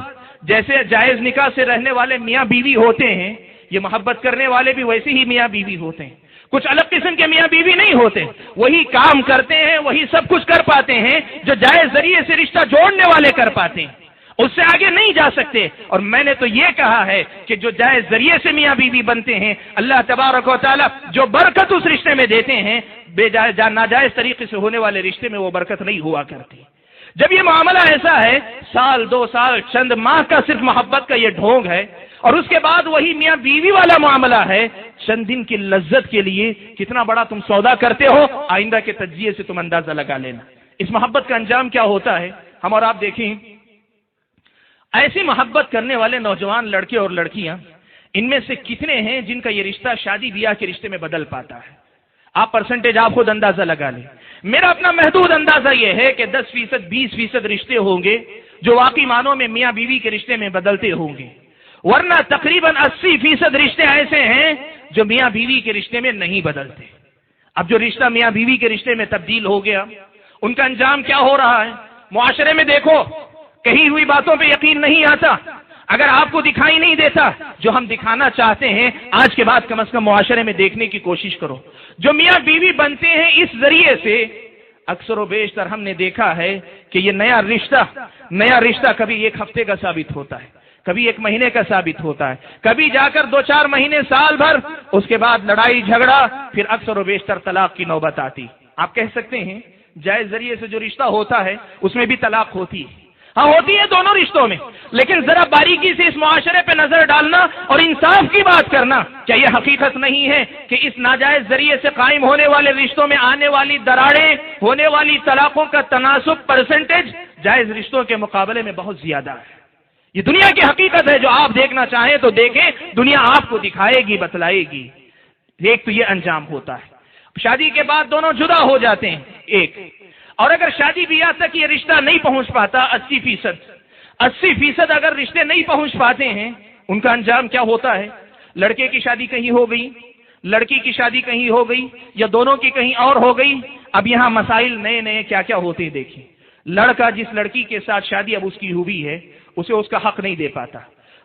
جیسے جائز نکاح سے رہنے والے میاں بیوی ہوتے ہیں، یہ محبت کرنے والے بھی ویسے ہی میاں بیوی ہوتے ہیں، کچھ الگ قسم کے میاں بیوی نہیں ہوتے، وہی کام کرتے ہیں، وہی سب کچھ کر پاتے ہیں جو جائز ذریعے سے رشتہ جوڑنے والے کر پاتے ہیں، اس سے آگے نہیں جا سکتے۔ اور میں نے تو یہ کہا ہے کہ جو جائز ذریعے سے میاں بیوی بنتے ہیں، اللہ تبارک و تعالی جو برکت اس رشتے میں دیتے ہیں، بے جائز ناجائز طریقے سے ہونے والے رشتے میں وہ برکت نہیں ہوا کرتی۔ جب یہ معاملہ ایسا ہے، سال، 2 سال، چند ماہ کا صرف محبت کا یہ ڈھونگ ہے، اور اس کے بعد وہی میاں بیوی والا معاملہ ہے، چند دن کی لذت کے لیے کتنا بڑا تم سودا کرتے ہو، آئندہ کے تجزیے سے تم اندازہ لگا لینا۔ اس محبت کا انجام کیا ہوتا ہے؟ ہم اور آپ دیکھیں، ایسی محبت کرنے والے نوجوان لڑکے اور لڑکیاں ان میں سے کتنے ہیں جن کا یہ رشتہ شادی بیاہ کے رشتے میں بدل پاتا ہے؟ آپ پرسنٹیج آپ خود اندازہ لگا لیں۔ میرا اپنا محدود اندازہ یہ ہے کہ 10%، 20% رشتے ہوں گے جو واقعی معنوں میں میاں بیوی کے رشتے میں بدلتے ہوں گے، ورنہ تقریباً 80% رشتے ایسے ہیں جو میاں بیوی کے رشتے میں نہیں بدلتے۔ اب جو رشتہ میاں بیوی کے رشتے میں تبدیل ہو گیا، ان کا انجام کیا ہو رہا ہے؟ معاشرے میں دیکھو، کہی ہوئی باتوں پہ یقین نہیں آتا، اگر آپ کو دکھائی نہیں دیتا، جو ہم دکھانا چاہتے ہیں آج کے بعد کم از کم معاشرے میں دیکھنے کی کوشش کرو۔ جو میاں بیوی بنتے ہیں اس ذریعے سے اکثر و بیشتر ہم نے دیکھا ہے کہ یہ نیا رشتہ کبھی ایک ہفتے کا ثابت ہوتا ہے، کبھی ایک مہینے کا ثابت ہوتا ہے، کبھی جا کر 2-4 مہینے، سال بھر، اس کے بعد لڑائی جھگڑا، پھر اکثر و بیشتر طلاق کی نوبت آتی۔ آپ کہہ سکتے ہیں جائز ذریعے سے جو رشتہ ہوتا ہے اس میں بھی طلاق ہوتی ہے، ہاں ہوتی ہے دونوں رشتوں میں، لیکن ذرا باریکی سے اس معاشرے پہ نظر ڈالنا اور انصاف کی بات کرنا، کیا یہ حقیقت نہیں ہے کہ اس ناجائز ذریعے سے قائم ہونے والے رشتوں میں آنے والی دراڑیں، ہونے والی طلاقوں کا تناسب پرسنٹیج جائز رشتوں کے مقابلے میں بہت زیادہ ہے؟ یہ دنیا کی حقیقت ہے، جو آپ دیکھنا چاہیں تو دیکھیں، دنیا آپ کو دکھائے گی، بتلائے گی۔ ایک تو یہ انجام ہوتا ہے، شادی کے بعد دونوں جدا ہو جاتے ہیں، ایک، اور اگر شادی بیاہ تک یہ رشتہ نہیں پہنچ پاتا، 80% اگر رشتے نہیں پہنچ پاتے ہیں، ان کا انجام کیا ہوتا ہے؟ لڑکے کی شادی کہیں ہو گئی، لڑکی کی شادی کہیں ہو گئی، یا دونوں کی کہیں اور ہو گئی۔ اب یہاں مسائل نئے کیا کیا ہوتے ہیں دیکھیں۔ لڑکا جس لڑکی کے ساتھ شادی اب اس کی ہوئی ہے، اسے اس کا حق نہیں دے پاتا،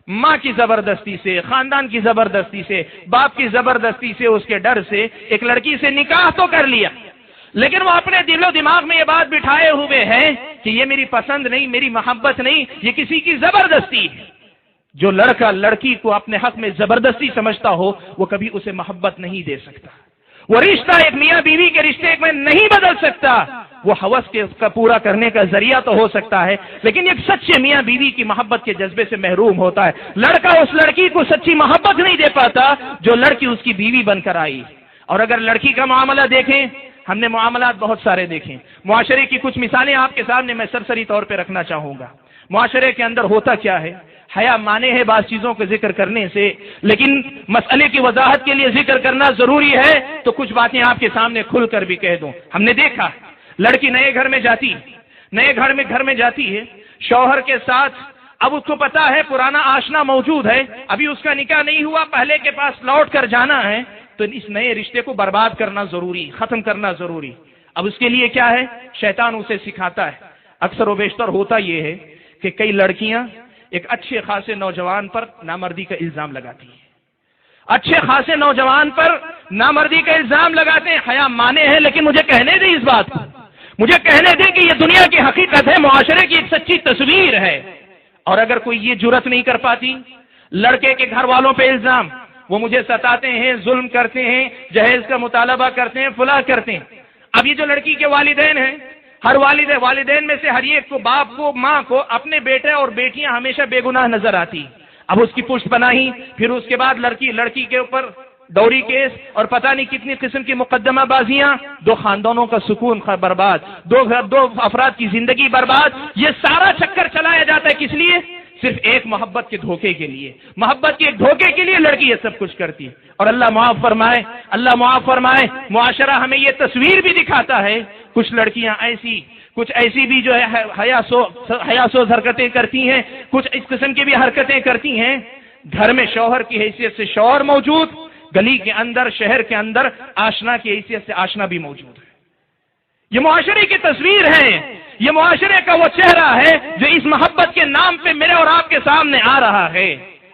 ماں کی زبردستی سے، خاندان کی زبردستی سے، باپ کی زبردستی سے، اس کے ڈر سے ایک لڑکی سے نکاح تو کر لیا، لیکن وہ اپنے دل و دماغ میں یہ بات بٹھائے ہوئے ہیں کہ یہ میری پسند نہیں، میری محبت نہیں، یہ کسی کی زبردستی ہے۔ جو لڑکا لڑکی کو اپنے حق میں زبردستی سمجھتا ہو، وہ کبھی اسے محبت نہیں دے سکتا۔ وہ رشتہ ایک میاں بیوی کے رشتے میں نہیں بدل سکتا، وہ ہوس کے اس کا پورا کرنے کا ذریعہ تو ہو سکتا ہے، لیکن ایک سچے میاں بیوی کی محبت کے جذبے سے محروم ہوتا ہے۔ لڑکا اس لڑکی کو سچی محبت نہیں دے پاتا جو لڑکی اس کی بیوی بن کر آئی۔ اور اگر لڑکی کا معاملہ دیکھیں، ہم نے معاملات بہت سارے دیکھیں، معاشرے کی کچھ مثالیں آپ کے سامنے میں سرسری طور پہ رکھنا چاہوں گا۔ معاشرے کے اندر ہوتا کیا ہے؟ حیا مانے ہے بعض چیزوں کا ذکر کرنے سے، لیکن مسئلے کی وضاحت کے لیے ذکر کرنا ضروری ہے، تو کچھ باتیں آپ کے سامنے کھل کر بھی کہہ دوں۔ ہم نے دیکھا لڑکی نئے گھر میں جاتی ہے شوہر کے ساتھ، اب اس کو پتا ہے پرانا آشنا موجود ہے، ابھی اس کا نکاح نہیں ہوا، پہلے کے پاس لوٹ کر جانا ہے، تو اس نئے رشتے کو برباد کرنا ضروری، ختم کرنا ضروری۔ اب اس کے لیے کیا ہے؟ شیطان اسے سکھاتا ہے۔ اکثر و بیشتر ہوتا یہ ہے کہ کئی لڑکیاں ایک اچھے خاصے نوجوان پر نامردی کا الزام لگاتی ہیں، اچھے خاصے نوجوان پر نامردی کا الزام لگاتے ہیں۔ حیا مانے ہیں، لیکن مجھے کہنے دیں اس بات کو، مجھے کہنے دیں کہ یہ دنیا کی حقیقت ہے، معاشرے کی ایک سچی تصویر ہے۔ اور اگر کوئی یہ جرأت نہیں کر پاتی، لڑکے کے گھر والوں پہ الزام، وہ مجھے ستاتے ہیں، ظلم کرتے ہیں، جہیز کا مطالبہ کرتے ہیں، فلاں کرتے ہیں۔ اب یہ جو لڑکی کے والدین ہیں، ہر والدین میں سے ہر ایک کو، باپ کو، ماں کو، اپنے بیٹے اور بیٹیاں ہمیشہ بے گناہ نظر آتی۔ اب اس کی پشت پناہی، پھر اس کے بعد لڑکی کے اوپر ڈوری کیس اور پتہ نہیں کتنی قسم کی مقدمہ بازیاں، 2 خاندانوں کا سکون برباد، 2 افراد کی زندگی برباد۔ یہ سارا چکر چلایا جاتا ہے کس لیے؟ صرف ایک محبت کے دھوکے کے لیے، محبت کے ایک دھوکے کے لیے لڑکی یہ سب کچھ کرتی ہے۔ اور اللہ معاف فرمائے، معاشرہ ہمیں یہ تصویر بھی دکھاتا ہے، کچھ لڑکیاں کچھ ایسی بھی جو ہے حیاسوز حرکتیں کرتی ہیں، کچھ اس قسم کی بھی حرکتیں کرتی ہیں۔ گھر میں شوہر کی حیثیت سے شوہر موجود، گلی کے اندر، شہر کے اندر آشنا کی حیثیت سے آشنا بھی موجود ہے۔ یہ معاشرے کی تصویر ہے، یہ معاشرے کا وہ چہرہ ہے جو اس محبت کے نام پہ میرے اور آپ کے سامنے آ رہا ہے۔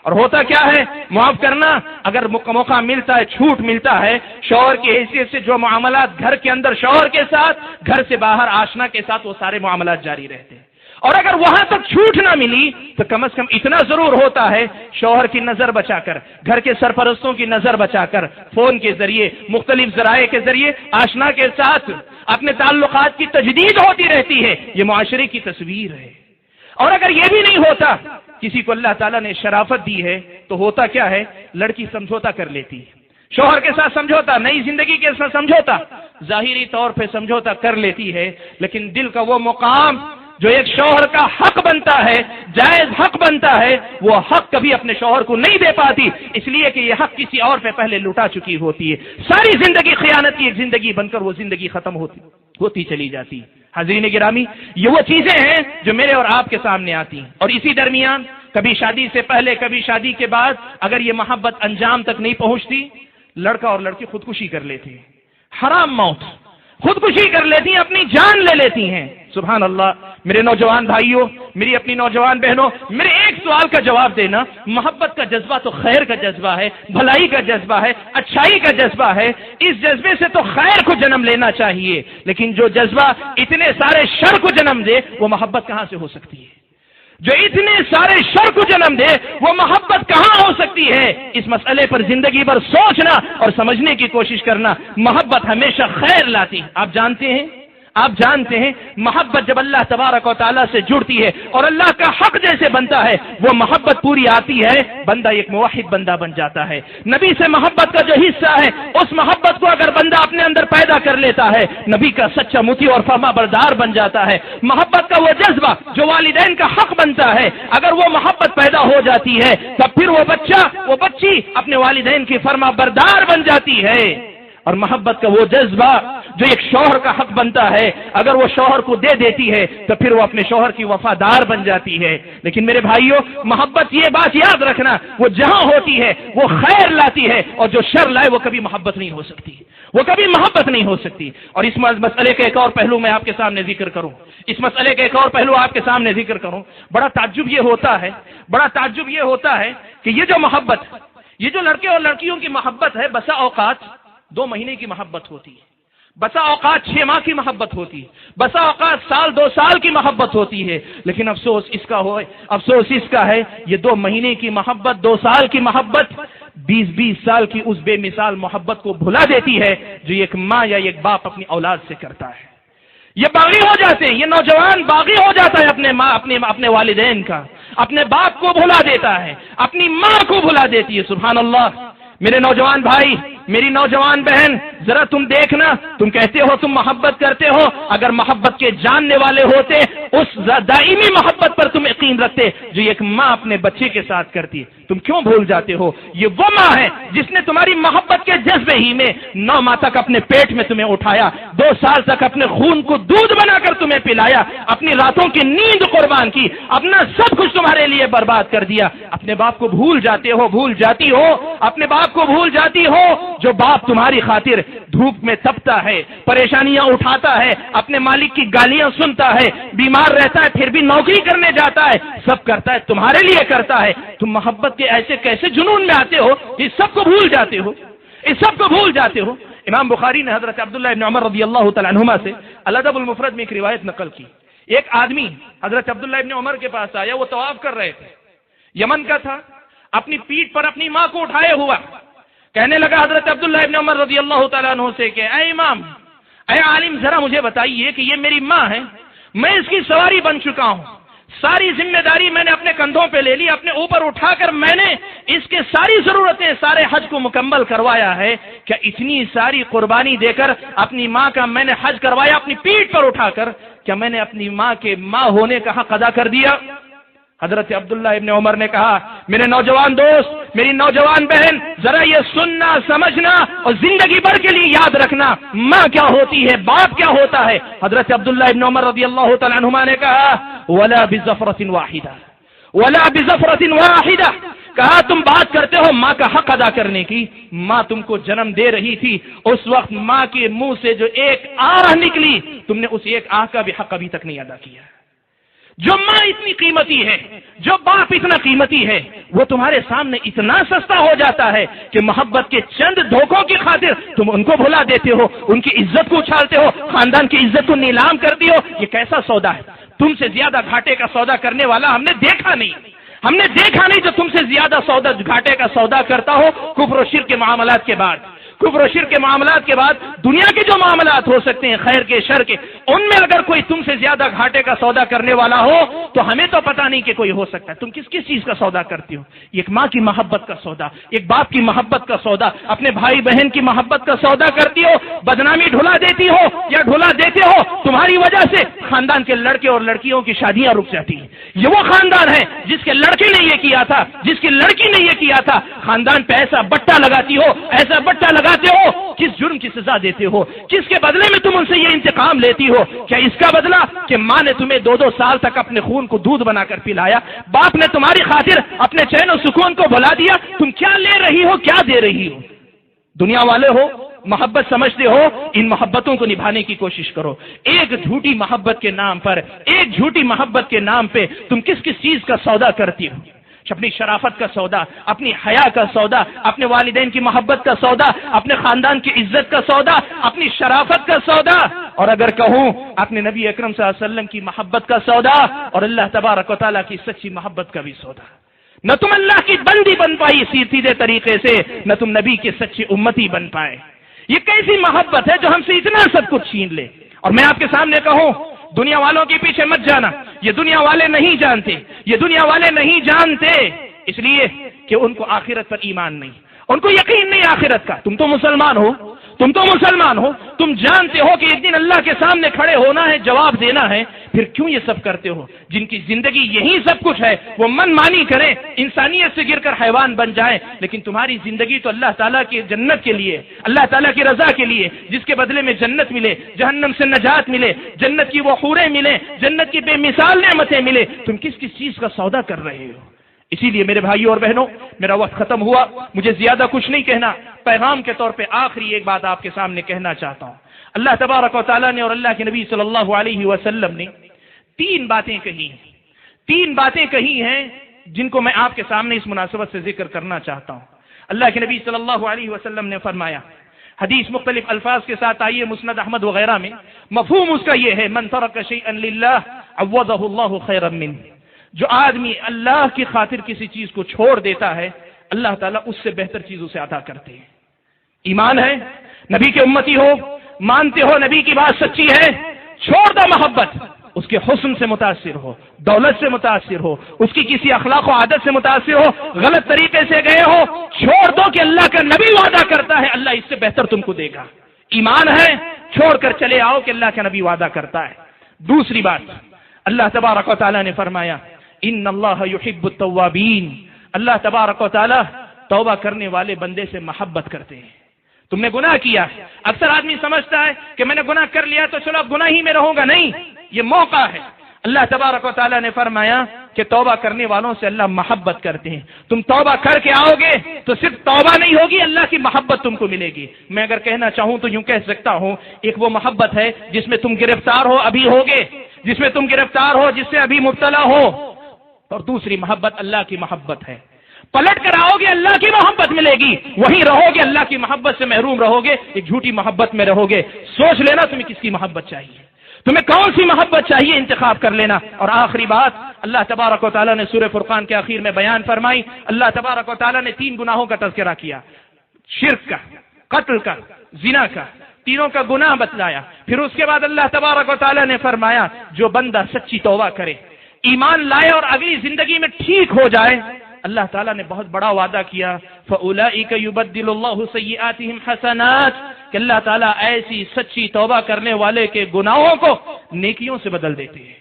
اور ہوتا کیا ہے؟ معاف کرنا، اگر موقع ملتا ہے، چھوٹ ملتا ہے، شوہر کی حیثیت سے جو معاملات گھر کے اندر شوہر کے ساتھ، گھر سے باہر آشنا کے ساتھ، وہ سارے معاملات جاری رہتے ہیں۔ اور اگر وہاں تک چھوٹ نہ ملی تو کم از کم اتنا ضرور ہوتا ہے، شوہر کی نظر بچا کر، گھر کے سرپرستوں کی نظر بچا کر، فون کے ذریعے، مختلف ذرائع کے ذریعے آشنا کے ساتھ اپنے تعلقات کی تجدید ہوتی رہتی ہے۔ یہ معاشرے کی تصویر ہے۔ اور اگر یہ بھی نہیں ہوتا، کسی کو اللہ تعالیٰ نے شرافت دی ہے، تو ہوتا کیا ہے؟ لڑکی سمجھوتا کر لیتی ہے، شوہر کے ساتھ سمجھوتا، نئی زندگی کے ساتھ سمجھوتا، ظاہری طور پہ سمجھوتا کر لیتی ہے، لیکن دل کا وہ مقام جو ایک شوہر کا حق بنتا ہے، جائز حق بنتا ہے، وہ حق کبھی اپنے شوہر کو نہیں دے پاتی، اس لیے کہ یہ حق کسی اور پہ پہلے لٹا چکی ہوتی ہے۔ ساری زندگی خیانت کی ایک زندگی بن کر وہ زندگی ختم ہوتی چلی جاتی۔ حاضرین گرامی، یہ وہ چیزیں ہیں جو میرے اور آپ کے سامنے آتی ہیں۔ اور اسی درمیان کبھی شادی سے پہلے، کبھی شادی کے بعد اگر یہ محبت انجام تک نہیں پہنچتی، لڑکا اور لڑکی خودکشی کر لیتے ہیں، حرام موت، خودکشی کر لیتی ہیں، اپنی جان لے لیتی ہیں۔ سبحان اللہ. میرے نوجوان بھائیوں، میری اپنی نوجوان بہنوں، میرے ایک سوال کا جواب دینا. محبت کا جذبہ تو خیر کا جذبہ ہے، بھلائی کا جذبہ ہے، اچھائی کا جذبہ ہے. اس جذبے سے تو خیر کو جنم لینا چاہیے، لیکن جو جذبہ اتنے سارے شر کو جنم دے وہ محبت کہاں سے ہو سکتی ہے؟ جو اتنے سارے شر کو جنم دے وہ محبت کہاں ہو سکتی ہے؟ اس مسئلے پر زندگی بھر سوچنا اور سمجھنے کی کوشش کرنا. محبت ہمیشہ خیر لاتی. آپ جانتے ہیں محبت جب اللہ تبارک و تعالیٰ سے جڑتی ہے اور اللہ کا حق جیسے بنتا ہے وہ محبت پوری آتی ہے، بندہ ایک موحد بندہ بن جاتا ہے. نبی سے محبت کا جو حصہ ہے اس محبت کو اگر بندہ اپنے اندر پیدا کر لیتا ہے نبی کا سچا مطیع اور فرما بردار بن جاتا ہے. محبت کا وہ جذبہ جو والدین کا حق بنتا ہے اگر وہ محبت پیدا ہو جاتی ہے تب پھر وہ بچی اپنے والدین کی فرما بردار بن جاتی ہے. اور محبت کا وہ جذبہ جو ایک شوہر کا حق بنتا ہے اگر وہ شوہر کو دے دیتی ہے تو پھر وہ اپنے شوہر کی وفادار بن جاتی ہے. لیکن میرے بھائیوں محبت یہ بات یاد رکھنا وہ جہاں ہوتی ہے وہ خیر لاتی ہے اور جو شر لائے وہ کبھی محبت نہیں ہو سکتی، وہ کبھی محبت نہیں ہو سکتی. اور اس مسئلے کے ایک اور پہلو میں آپ کے سامنے ذکر کروں. بڑا تعجب یہ ہوتا ہے کہ یہ جو محبت، یہ جو لڑکے اور لڑکیوں کی محبت ہے بسا اوقات 2 مہینے کی محبت ہوتی ہے، بسا اوقات 6 ماہ کی محبت ہوتی ہے، بسا اوقات سال 2 سال کی محبت ہوتی ہے. لیکن افسوس اس کا ہے یہ 2 مہینے کی محبت، 2 سال کی محبت 20 سال کی اس بے مثال محبت کو بھلا دیتی ہے جو ایک ماں یا ایک باپ اپنی اولاد سے کرتا ہے. یہ باغی ہو جاتے ہیں، یہ نوجوان باغی ہو جاتا ہے اپنے والدین کا، اپنے باپ کو بھلا دیتا ہے، اپنی ماں کو بھلا دیتی ہے. سبحان اللہ. میرے نوجوان بھائی، میری نوجوان بہن، ذرا تم دیکھنا، تم کہتے ہو تم محبت کرتے ہو، اگر محبت کے جاننے والے ہوتے اس دائمی محبت پر تم یقین رکھتے جو ایک ماں اپنے بچے کے ساتھ کرتی ہے. تم کیوں بھول جاتے ہو؟ یہ وہ ماں ہے جس نے تمہاری محبت کے جذبے ہی میں 9 ماہ تک اپنے پیٹ میں تمہیں اٹھایا، 2 سال تک اپنے خون کو دودھ بنا کر تمہیں پلایا، اپنی راتوں کی نیند قربان کی، اپنا سب کچھ تمہارے لیے برباد کر دیا. اپنے باپ کو بھول جاتی ہو اپنے باپ کو بھول جاتی ہو جو باپ تمہاری خاطر دھوپ میں تپتا ہے، پریشانیاں اٹھاتا ہے، اپنے مالک کی گالیاں سنتا ہے، بیمار رہتا ہے پھر بھی نوکری کرنے جاتا ہے، سب کرتا ہے تمہارے لیے کرتا ہے. تم محبت کے ایسے کیسے جنون میں آتے ہو؟ اس سب کو بھول جاتے ہو. امام بخاری نے حضرت عبداللہ ابن عمر رضی اللہ تعالیٰ عنہما سے الادب المفرد میں ایک روایت نقل کی. ایک آدمی حضرت عبداللہ ابن عمر کے پاس آیا، وہ طواف کر رہے تھے، یمن کا تھا، اپنی پیٹھ پر اپنی ماں کو اٹھائے ہوا کہنے لگا حضرت عبداللہ ابن عمر رضی اللہ تعالیٰ عنہ سے کہ اے امام، اے عالم، ذرا مجھے بتائیے کہ یہ میری ماں ہے، میں اس کی سواری بن چکا ہوں، ساری ذمہ داری میں نے اپنے کندھوں پہ لے لی، اپنے اوپر اٹھا کر میں نے اس کے ساری ضرورتیں، سارے حج کو مکمل کروایا ہے، کیا اتنی ساری قربانی دے کر اپنی ماں کا میں نے حج کروایا اپنی پیٹھ پر اٹھا کر، کیا میں نے اپنی ماں کے ماں ہونے کا حق ادا کر دیا؟ حضرت عبداللہ ابن عمر نے کہا میرے نوجوان دوست، میری نوجوان بہن، ذرا یہ سننا، سمجھنا اور زندگی بھر کے لیے یاد رکھنا ماں کیا ہوتی ہے، باپ کیا ہوتا ہے. حضرت عبداللہ ابن عمر رضی اللہ تعالیٰ عنہما نے کہا ولا بظفرۃ واحدہ، کہا تم بات کرتے ہو ماں کا حق ادا کرنے کی، ماں تم کو جنم دے رہی تھی، اس وقت ماں کے منہ سے جو ایک آہ نکلی تم نے اس ایک آہ کا بھی حق ابھی تک نہیں ادا کیا. جو ماں اتنی قیمتی ہے، جو باپ اتنا قیمتی ہے، وہ تمہارے سامنے اتنا سستا ہو جاتا ہے کہ محبت کے چند دھوکوں کی خاطر تم ان کو بھلا دیتے ہو، ان کی عزت کو اچھالتے ہو، خاندان کی عزت کو نیلام کرتی ہو. یہ کیسا سودا ہے؟ تم سے زیادہ گھاٹے کا سودا کرنے والا ہم نے دیکھا نہیں جو تم سے زیادہ گھاٹے کا سودا کرتا ہو کفر و شرک کے معاملات کے بعد دنیا کے جو معاملات ہو سکتے ہیں خیر کے شر کے، ان میں اگر کوئی تم سے زیادہ گھاٹے کا سودا کرنے والا ہو تو ہمیں تو پتہ نہیں کہ کوئی ہو سکتا ہے. تم کس چیز کا سودا کرتی ہو؟ ایک ماں کی محبت کا سودا، ایک باپ کی محبت کا سودا، اپنے بھائی بہن کی محبت کا سودا کرتی ہو، بدنامی ڈھلا دیتی ہو یا ڈھلا دیتے ہو، تمہاری وجہ سے خاندان کے لڑکے اور لڑکیوں کی شادیاں رک جاتی ہیں. یہ وہ خاندان ہے جس کے لڑکے نے یہ کیا تھا، جس کی لڑکی نے یہ کیا تھا، خاندان پہ ایسا بٹا لگاتی ہو، ایسا بٹا لگاتے ہو، کس جرم کی سزا دیتے ہو، کس کے بدلے میں تم ان سے یہ انتقام لیتی ہو؟ کیا اس کا بدلہ کہ ماں نے تمہیں 2 سال تک اپنے خون کو دودھ بنا کر پلایا، باپ نے تمہاری خاطر اپنے چین و سکون کو بھلا دیا، تم کیا لے رہی ہو، کیا دے رہی ہو؟ دنیا والے ہو، محبت سمجھتے ہو، ان محبتوں کو نبھانے کی کوشش کرو۔ ایک جھوٹی محبت کے نام پر، ایک جھوٹی محبت کے نام پہ تم کس کس چیز کا سودا کرتی ہو؟ اپنی شرافت کا سودا، اپنی حیا کا سودا، اپنے والدین کی محبت کا سودا، اپنے خاندان کی عزت کا سودا، اپنی شرافت کا سودا، اور اگر کہوں اپنے نبی اکرم صلی اللہ علیہ وسلم کی محبت کا سودا، اور اللہ تبارک و تعالیٰ کی سچی محبت کا بھی سودا۔ نہ تم اللہ کی بندی بن پائی سیدھے طریقے سے، نہ تم نبی کے سچے امتی بن پائے۔ یہ کیسی محبت ہے جو ہم سے اتنا سب کچھ چھین لے؟ اور میں آپ کے سامنے کہوں، دنیا والوں کے پیچھے مت جانا، یہ دنیا والے نہیں جانتے، یہ دنیا والے نہیں جانتے، اس لیے کہ ان کو آخرت پر ایمان نہیں، ان کو یقین نہیں آخرت کا۔ تم تو مسلمان ہو، تم تو مسلمان ہو، تم جانتے ہو کہ ایک دن اللہ کے سامنے کھڑے ہونا ہے، جواب دینا ہے، پھر کیوں یہ سب کرتے ہو؟ جن کی زندگی یہی سب کچھ ہے وہ من مانی کریں، انسانیت سے گر کر حیوان بن جائیں، لیکن تمہاری زندگی تو اللہ تعالیٰ کی جنت کے لیے، اللہ تعالیٰ کی رضا کے لیے، جس کے بدلے میں جنت ملے، جہنم سے نجات ملے، جنت کی وہ حوریں ملے، جنت کی بے مثال نعمتیں ملے، تم کس کس چیز کا سودا کر رہے ہو؟ اسی لیے میرے بھائیوں اور بہنوں، میرا وقت ختم ہوا، مجھے زیادہ کچھ نہیں کہنا، پیغام کے طور پہ آخری ایک بات آپ کے سامنے کہنا چاہتا ہوں۔ اللہ تبارک و تعالیٰ نے اور اللہ کے نبی صلی اللہ علیہ وسلم نے تین باتیں کہی ہیں جن کو میں آپ کے سامنے اس مناسبت سے ذکر کرنا چاہتا ہوں۔ اللہ کے نبی صلی اللہ علیہ وسلم نے فرمایا، حدیث مختلف الفاظ کے ساتھ آئی ہے مسند احمد وغیرہ میں، مفہوم اس کا یہ ہے، من ترک شیئا للہ عوضہ اللہ خیرا منہ، جو آدمی اللہ کی خاطر کسی چیز کو چھوڑ دیتا ہے، اللہ تعالیٰ اس سے بہتر چیز اسے عطا کرتے ہیں۔ ایمان ہے، نبی کے امتی ہو، مانتے ہو نبی کی بات سچی ہے، چھوڑ دو محبت، اس کے حسن سے متاثر ہو، دولت سے متاثر ہو، اس کی کسی اخلاق و عادت سے متاثر ہو، غلط طریقے سے گئے ہو، چھوڑ دو کہ اللہ کا نبی وعدہ کرتا ہے اللہ اس سے بہتر تم کو دے گا۔ ایمان ہے، چھوڑ کر چلے آؤ کہ اللہ کا نبی وعدہ کرتا ہے۔ دوسری بات، اللہ تبارک و تعالیٰ نے فرمایا، ان اللہ یحب التوابین، اللہ تبارک و تعالیٰ توبہ کرنے والے بندے سے محبت کرتے ہیں۔ تم نے گناہ کیا، اکثر آدمی سمجھتا ہے کہ میں نے گناہ کر لیا تو چلو اب گناہ ہی میں رہوں گا، نہیں، یہ موقع ہے۔ اللہ تبارک و تعالیٰ نے فرمایا کہ توبہ کرنے والوں سے اللہ محبت کرتے ہیں۔ تم توبہ کر کے آؤ گے تو صرف توبہ نہیں ہوگی، اللہ کی محبت تم کو ملے گی۔ میں اگر کہنا چاہوں تو یوں کہہ سکتا ہوں، ایک وہ محبت ہے جس میں تم گرفتار ہو ابھی ہوگے، جس میں تم گرفتار ہو، جس سے ابھی مبتلا ہو، اور دوسری محبت اللہ کی محبت ہے۔ پلٹ کر آؤ گے اللہ کی محبت ملے گی، وہیں رہو گے اللہ کی محبت سے محروم رہو گے، ایک جھوٹی محبت میں رہو گے۔ سوچ لینا تمہیں کس کی محبت چاہیے، تمہیں کون سی محبت چاہیے، انتخاب کر لینا۔ اور آخری بات، اللہ تبارک و تعالیٰ نے سورہ فرقان کے آخر میں بیان فرمائی، اللہ تبارک و تعالیٰ نے 3 گناہوں کا تذکرہ کیا، شرک کا، قتل کا، زنا کا، تینوں کا گناہ بتلایا۔ پھر اس کے بعد اللہ تبارک و تعالیٰ نے فرمایا، جو بندہ سچی توبہ کرے، ایمان لائے اور اگلی زندگی میں ٹھیک ہو جائے، اللہ تعالیٰ نے بہت بڑا وعدہ کیا، فَأُولَئِكَ يُبَدِّلُ اللَّهُ سَيِّئَاتِهِمْ حَسَنَاتٍ، کہ اللہ تعالیٰ ایسی سچی توبہ کرنے والے کے گناہوں کو نیکیوں سے بدل دیتے ہیں،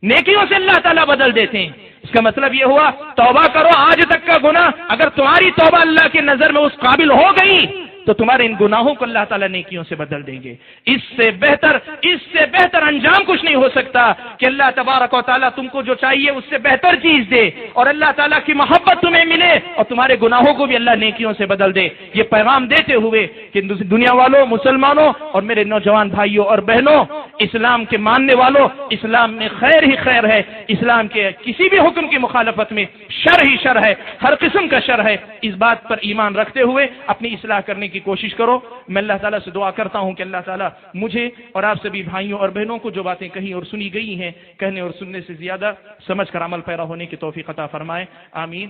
نیکیوں سے اللہ تعالیٰ بدل دیتے ہیں۔ اس کا مطلب یہ ہوا، توبہ کرو، آج تک کا گناہ اگر تمہاری توبہ اللہ کے نظر میں اس قابل ہو گئی تو تمہارے ان گناہوں کو اللہ تعالیٰ نیکیوں سے بدل دیں گے۔ اس سے بہتر انجام کچھ نہیں ہو سکتا کہ اللہ تبارک و تعالیٰ تم کو جو چاہیے اس سے بہتر چیز دے، اور اللہ تعالیٰ کی محبت تمہیں ملے، اور تمہارے گناہوں کو بھی اللہ نیکیوں سے بدل دے۔ یہ پیغام دیتے ہوئے کہ دنیا والوں، مسلمانوں اور میرے نوجوان بھائیوں اور بہنوں، اسلام کے ماننے والوں، اسلام میں خیر ہی خیر ہے، اسلام کے کسی بھی حکم کی مخالفت میں شر ہی شر ہے، ہر قسم کا شر ہے۔ اس بات پر ایمان رکھتے ہوئے اپنی اصلاح کرنے کی کوشش کرو۔ میں اللہ تعالیٰ سے دعا کرتا ہوں کہ اللہ تعالیٰ مجھے اور آپ سبھی بھائیوں اور بہنوں کو جو باتیں کہیں اور سنی گئی ہیں، کہنے اور سننے سے زیادہ سمجھ کر عمل پیرا ہونے کی توفیق عطا فرمائے، آمین۔